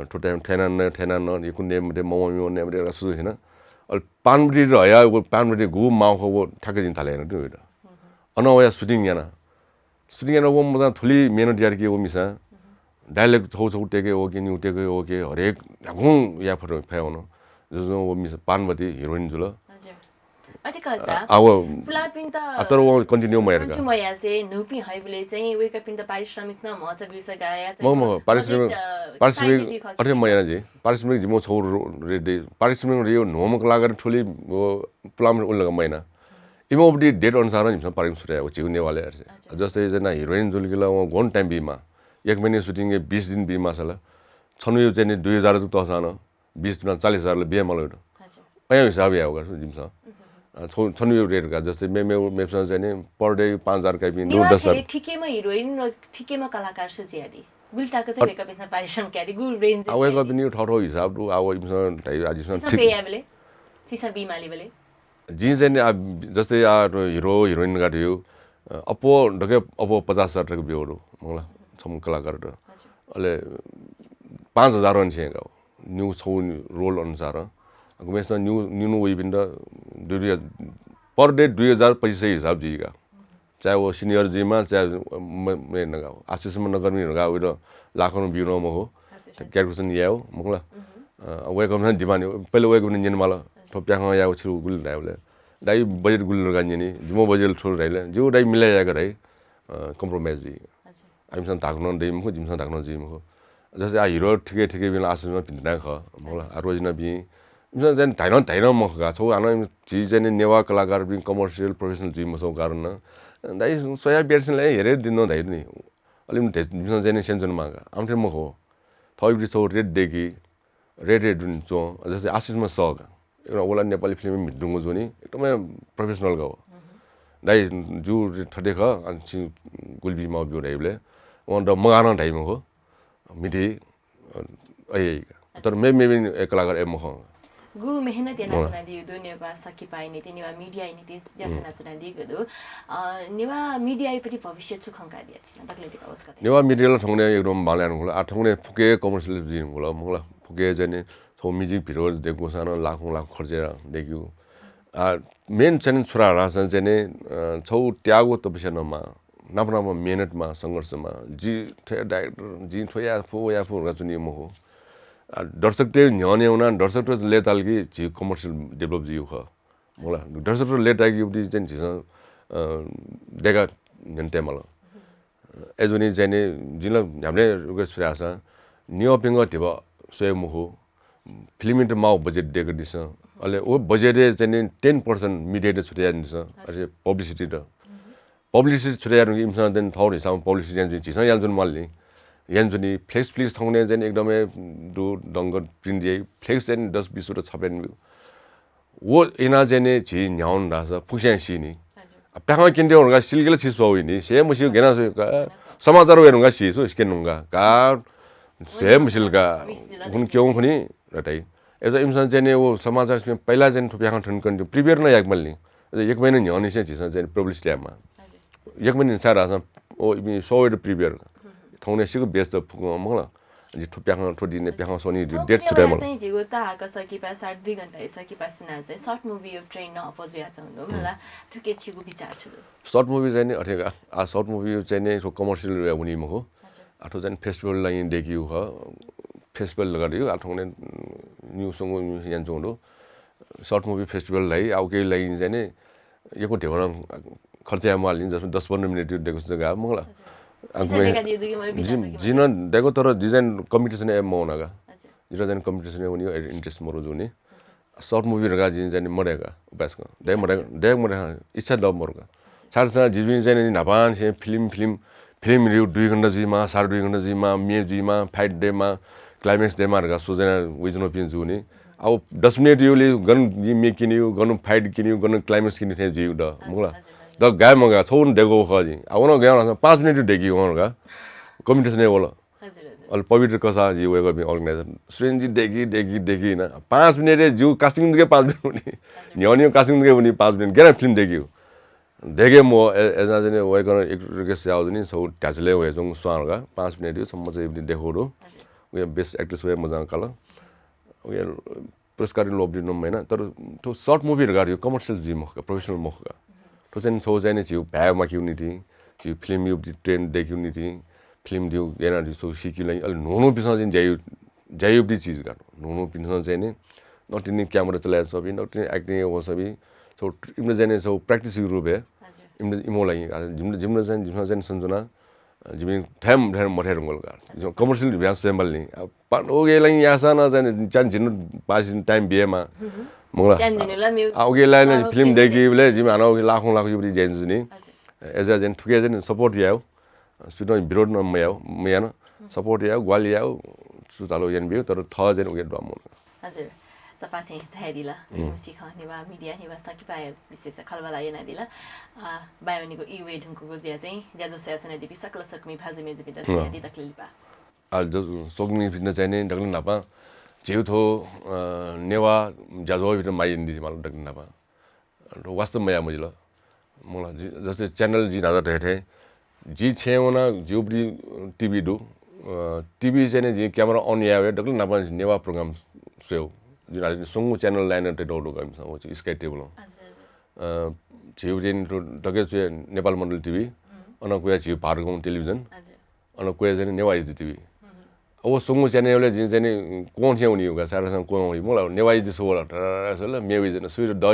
ठोटा ठेना न यकु नेम दे मममी नेम दे रसु हैन अल पानवटी र या पानवटी गु माउखो वो ठ्याक्कै जिन थाले हैन त्यो अनवया सुटिङ याना वो मजा थुली मेहनत यार के वो मिसा डायलॉग छौ टेके हो कि न्यू टेके हो कि हरेक ढागुङ या फरो फाउन जो वो मिसा पानवटी हिरोइन जुल अति कसा आव पुलापिन त अतर वो कन्टिन्यू मयरका कन्टिन्यू मया से नुपी हैबले चाहिँ वेकअप इन द पारिश्रमिक न मचा बिस गाया म पारिश्रमिक अरे मयना जी पारिश्रमिक जिमो छौ रे पारिश्रमिक रियो नोमक लागेर ठुली वो पुलाम उल्लग मैना इमोबडी डेट अनुसार नि पारिम सुरे हो चिउने वाले जस्तै जना हिरोइन जुलगिला वो गोन टाइम बीमा एक महिना सुटिङ 20 दिन बीमा सला छनु यो चाहिँ 2000 जस्तो तसान 20 दिन 40000 ले बिहे मलाई अया हिसाब या गर्छु जिमसा छनु यो रेट का जस्तै मेपसँग चाहिँ नि पर डे 5000 का बिन 10000 ठिकेमा हिरोइन र ठिकेमा कलाकार सुजियादी गुल्टाको चाहिँ वेकअप इन द पारिश्रमिक क्यादी गुल रेन्ज आवेको पनि ठठो हिसाब रु आव इमसँग आजिसमा ठीक बेले चिसा बिमाली बेले जी चाहिँ जस्तै हिरो हिरोइन गाडियो अपो ढके अपो 50,000 टका बिहोरो मलाई छम कलाकार र अले 5000 रन छ गाउ न्यू छौ रोल अनुसार गुमेस न्यू वे बिन पर डे 2025 हिसाब जीगा चाहे वो सीनियर जीमा चाहे मैं नगाउ आशिषमा नगर्मी नगाउ र लाखौं बिउनो म हो क्याल्कुलेसन याउ मखला वेकअप न डिमान्ड पहिले वेकअप न जिनमाला थोप्या खा याउ छु गुल दाइले दाइ बजेट गुल लगानी नि जिमो बजेट छोड राइले जो दाइ मिलाया गरे कम्प्रोमाइज जी आइमसन ताक्न देम को जिमसन ताक्न जिम हो जस्तै आ हिरो ठिकै बिना आशिषमा पिन्दा ख मखला रोजना बि इमसन जन धाइन मखगा छौ आन जी जने नेवा कलाकार बि कमर्शियल प्रोफेसनल जिम सौ कारण दाइ सया बेर्सनले हेरे दिन दाइ नि अलिम मिसन जने सेन्जन मागा आमथे मखो थइ छौ रेड डेकी रेड चो जस्तै आशिषमा सग एउटा ओला नेपाली फिल्म मिडुङो जोनी एकदमै प्रोफेसनल गाउ दाइ जु ठडे ख अनि गुल्बी मा बिउ दाइले वन्द मगान दाइम हो मिठी अय तर मे कलाकार ए मख गु मेहनत याना चना दियो दो नेवा सकी पाइने ति नेवा मिडिया नि ति जसना चना दिगो दो नेवा मिडिया पटी भविष्य छु खंका दिया छ तकले दिका उसका नेवा मिडिया ल ठंगने एकदम बाल्यान होला आ ठंगने फुके कमर्शियल जिन होला मगला फुके जने थो म्युजिक भिडियोज देखो सानो लाखौं खर्चेर देखियो आ मेन चाहिँ छोरा रासन चाहिँ छौ त्यागो तपस्यामा नापनामा मेहनतमा संघर्षमा जी डाइरेक्टर जी छोया फो रचनी म हो दर्शक टे न्याउने उना दर्शक टे लेताल कि जी कमर्शियल डेभलप जी ख मला दर्शक टे लेटा कि उडी चाहिँ छ देगा नन्ते मला एजुनी चाहिँ जिन हामीले रिक्वेस्ट फ्रास न्यू पिंग तिब सोय म हो फिल्म इन्टर माउ बजेट दिएको दिस अहिले ओ बजेट चाहिँ 10% मिडियाले छुट्याइ दिन्छ अझै पब्लिसिटी र पब्लिसिटी छुट्याएर इमसँग चाहिँ थौर हिसाबमा पब्लिसिटी चाहिँ छिस याल जुन मल्ली यान जुनी फ्लेक्स प्लिज थौने चाहिँ एकदमै दु दंग प्रिन्ट दिए फ्लेक्स चाहिँ 10-20 वटा छपेन वो इना चाहिँ छि न्याउन रास फुस्या सिनी प्याखा किन्ते हुनगा सिलगेल छिसो होइनी से मुसियो गेना समाचार हेरुगा छिसो स्क्यान हुनगा का से मुसिलगा हुन क्यों खनि रटाई एजा इमसन चाहिँ वो समाचार में पहिला चाहिँ प्याखा ठन कन प्रिपेयर न याक मल्नी एक महिना न्याउनी से छिस चाहिँ पब्लिसिटी मा एक महिना सारा ओ इमी सोइड प्रिपेयर थौने सिको बेस्ट मगला जी प्याखा ठोदिने प्याखा सोनी डेट छुटे म चाहिँ जिगो ता आका सकी पास 2 घण्टा सकी पास न चाहिँ शॉर्ट मूवी अफ ट्रेन न अपोजिया चाहिँ होला ठुके छिगु विचार छु शॉर्ट मूवी चाहिँ अठेगा आ शॉर्ट मूवी चाहिँ नि कमर्शियल हुनी म हो आठो चाहिँ फेस्टिभल लाइन देखियो ह फेस्टिभल गरियो आठौने न्यू सङ यान जोडो शॉर्ट मूवी फेस्टिभल लाई आउ के लाइन चाहिँ नि यको ढेउरा खर्चा मालिन जसमा 10-15 मिनेट देखो जग्गा मगला जिन देखो तर डिजाइन कम्पिटिसन ए मौनागा डिजाइन कम्पिटिसन हुनी इन्ट्रेस्ट मरो जुनी शॉर्ट मूवी रगा जिन चाहिँ मरेगा उपासको दे मरे इच्छा द मरगा सारसा जिबिन चाहिँ नापान से फिल्म रिव्यू 2 घण्टा जिमा 2.5 घण्टा जिमा मे जिमा फाइट डे मा क्लाइमेक्स डे मा रगा सोजना विजन पिन जुनी अब 10 मिनेट योले गन मे किनियो गन फाइट किनियो गन क्लाइमेक्स किनि थे जिउ द मुला द गाय मगा छौन देखो खजी आउन गया 5 मिनेट देखियो उनका कम्पिटिसन ए होला अहिले पवित्र कसा जी वेक अप अर्गनाइजर सुरेन जी देखी ना 5 मिनट जो कास्टिङ दिए 5 मिनट हुने न्याउनी कास्टिङ दिए हुने 5 मिनट गेरा फिल्म देखियो देखे म एजना चाहिँ वेक एक रिक्वेस्ट आउँछ नि सौ ट्याचले वे जङ स्वारगा 5 मिनट सम्म चाहिँ पनि देखाउरो उ बेस्ट एक्ट्रेस वे मजा काला उ पुरस्कार लोब्डी नम हैन तर त्यो सर्ट मुभीहरु गर्यो कमर्सियल जी मखका प्रोफेसनल मखका त्यो चाहिँ सौ चाहिँ छिउ भ्यामा क्युनिटी छिउ फिल्म यु ट्रेन देखुनिटी फिल्म दिउ एनर्जी सो सिकिलाई अलि नोनो पिसा चाहिँ जायु दी चीज गर्नु नोनो पिसा चाहिँ नि नटिनी क्यामेरा चलाए सबै नटिनी एक्टिङ हो सबै सो इमले चाहिँ सो प्र्याक्टिस ग्रुप है इमले इमोलाई जिमले चाहिँ सञ्जना जिमि ठ्याम मठेर गल गा कमर्सियल भ्यास सेम्बल नि ओगेलाई यासा न चाहिँ चान जिनु पास टाइम बिएमा मगला ओगेलाई न फिल्म देखिले जिम हाना लाखौं लाख युबी जेन्स नि एज एजन ठुके चाहिँ सपोर्ट याउ सुनो विरोध न मयान सपोर्ट याउ ग्वाली याउ सुचालो यन बिउ तर थ चाहिँ ओगे डम हजुर तपाईँ चाहिँ दिला सिख नेवा मिडिया नेवा सकिपाए विशेष खलबला yana दिला बायोनिको इवे ढुङ्कुको ज्या चाहिँ ज्याजो सेसन दिपि सकल सकमी भाजु मेजु बिदा चाहिँ दि तकलिपा जो सोग्मी फिट्न चाहिँ नि डगल नापा जिउ थो नेवा ज्याजो बिदा माइन दि माल डगल नापा वास्तव मया मजिल मलाई जस्तै च्यानल जी नादा थे जी छेवना जिउब्री टिभी दु टिभी चाहिँ जी क्यामेरा अन यावे डगल नापा नेवा प्रोग्राम सेउ जुन संगु च्यानल लाइन टेटोडो गइन्छ हो स्काई टेबल छिउ चाहिँ डगे नेपाल मण्डल टिभी अन कुया छिउ भारगौं टेलिभिजन अन कुया चाहिँ नेवाइज टिभी अब संगु च्यानलले जिन चाहिँ कोन थियो नि होगा सारासँग कोन हो मलाई नेवाइज सोला ल मेवी जन सुइर द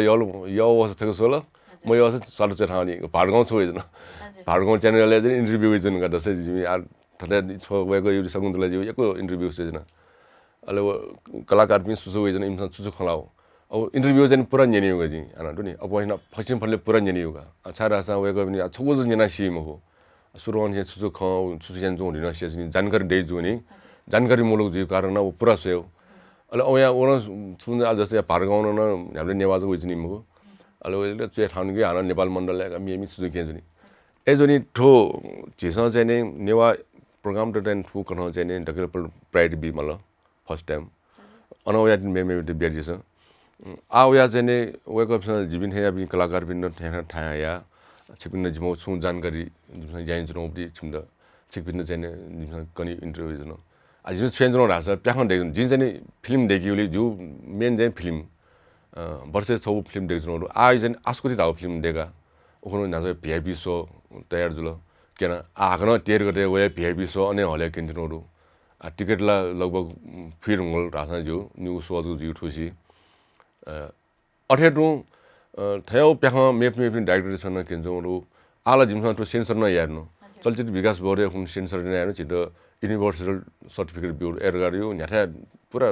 यो वस थको सोला म यो वस सल्ट ठाउँ नि भारगौं सोइ जन भारगौं च्यानलले चाहिँ इन्टरभ्यु जन गर्दा चाहिँ जिमी आ थले छोएको यो सगुन्तला जिउ एको इन्टरभ्यु सेजना अले कलाकार पनि सुसु गइजन इमसन सुसु खलाउ अब इन्टरभ्यु चाहिँ पुरा न्यनी होगा जी आना नि अब होइन फसिम फले पुरा न्यनी होगा अच्छा रासा वेको पनि छगो जना सिम हो सुरुवान चाहिँ सुसु ख सुसु जन जो दिन सिनि जानकारी दे जो नि जानकारी मूलक जी कारण अब पुरा सेउ अले अब यहाँ ओन सुन आज जस्तै भारगाउन न हामीले नेवाजो गइछ नि मको अले चाहिँ ठाउँ कि हाना नेपाल मण्डल मिमी सुसु के जनि एजनी ठो झिस चाहिँ नि नेवा प्रोग्राम त टेन ठु कन चाहिँ नि डकल प्राइड बी मल फर्स्ट टाइम अनौया मेमे बियर जस आउया चाहिँ नि वेकअप जिबिन हे बिन कलाकार बिन ठेना ठाया छिपिन जिमो छु जानकारी जिमसँग जाइन जुनो बि छिमद छिपिन चाहिँ नि कनि इन्टरभ्यु जुनो आज जिम फ्रेन्ड जुनो रास प्याखन देखि जिन चाहिँ फिल्म देखिउले जु मेन चाहिँ फिल्म वर्षे छौ फिल्म देखि जुनो आ चाहिँ आस्कुति दाउ फिल्म देगा ओखनो नाज भिआइपी शो तयार जुल केन आगन टेर गते वे भिआइपी शो अने हले किन जुनो टिकटला लगभग फिर होल रासा जो न्यू सोजु जु ठुसी अठेटु थयो प्याख मेप डाइरेक्टर छन केन्जोरो आला जिमसँग तो सेन्सर न हेर्नु चलचित्र विकास बोर्डले हुन सेन्सर न हेर्नु छिटो युनिभर्सल सर्टिफिकेट ब्युरो एर गर्यो न्याठा पुरा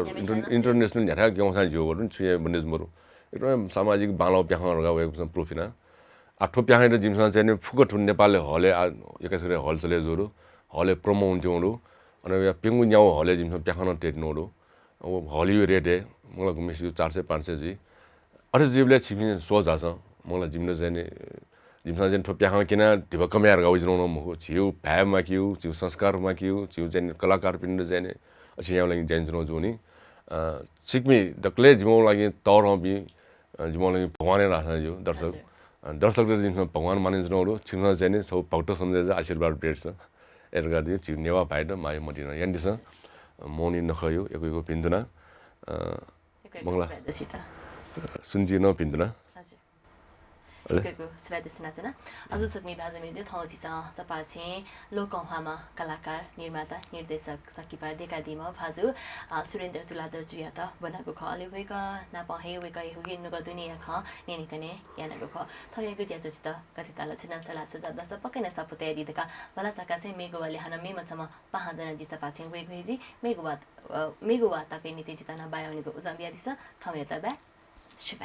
इन्टरनेशनल न्याठा गाउँसा जो गर्नु छुए बन्देज मरु एकदम सामाजिक बालो प्याख लगाएको छ प्रोफिना आठो प्याख र जिमसँग चाहिँ फुकट हुन नेपालले हले एकास गरे हल चले जोरु हले प्रोमो हुन्थ्योरो अनि या पेंगु न्याउ हले जिमसँग प्याखन टेट्नोरो अब हलियो रेटे मलाई घुमिसु 400 500 जी अरे जीवले छिपिन सोच आछ मलाई जिम्न चाहिँ जिमसँग चाहिँ ठोप्याख किन ढिब कमेर गाउ जनो म छिउ भ्यामा किउ छिउ संस्कारमा किउ छिउ चाहिँ कलाकार पिण्ड चाहिँ अछि यहाँ लागि जाइन जनो जोनी सिक्मी डक्ले जिमो लागि तौर बि जिमो लागि भगवान राख्छ जो दर्शक जिमसँग भगवान मानिन्छ नरो छिन चाहिँ सब भक्त सम्झेर आशीर्वाद भेट्छ एरगा दियो छिउ नेवा भाइ र माइ मदिना यन्दिस मोनी नखयो एकैको पिन्दुना मंगला सुनजी न पिन्दुना एकैको स्वादिष्ट नाचना अझ सक्मी भाजमे जे ठाउँ छिस तपाछे लोकौहामा कलाकार निर्माता निर्देशक सकिपा देकादिमा भाजु सुरेन्द्र तुलादर जुया त बनाको ख अले वेका नापहे वेका हुगे नगदुनी ख नेनिकने यानको ख थगेको ज्याजो चित कथिताल छिन सला सुझा दस पक्कै सपुते दिदका बला सका चाहिँ मेगोवाले हन मेमछम 5 जना दिस पाछे वेगुजी मेगोवा तकै नीति चितना बायोनिको उजम्बिया दिस थमे त बा शुभ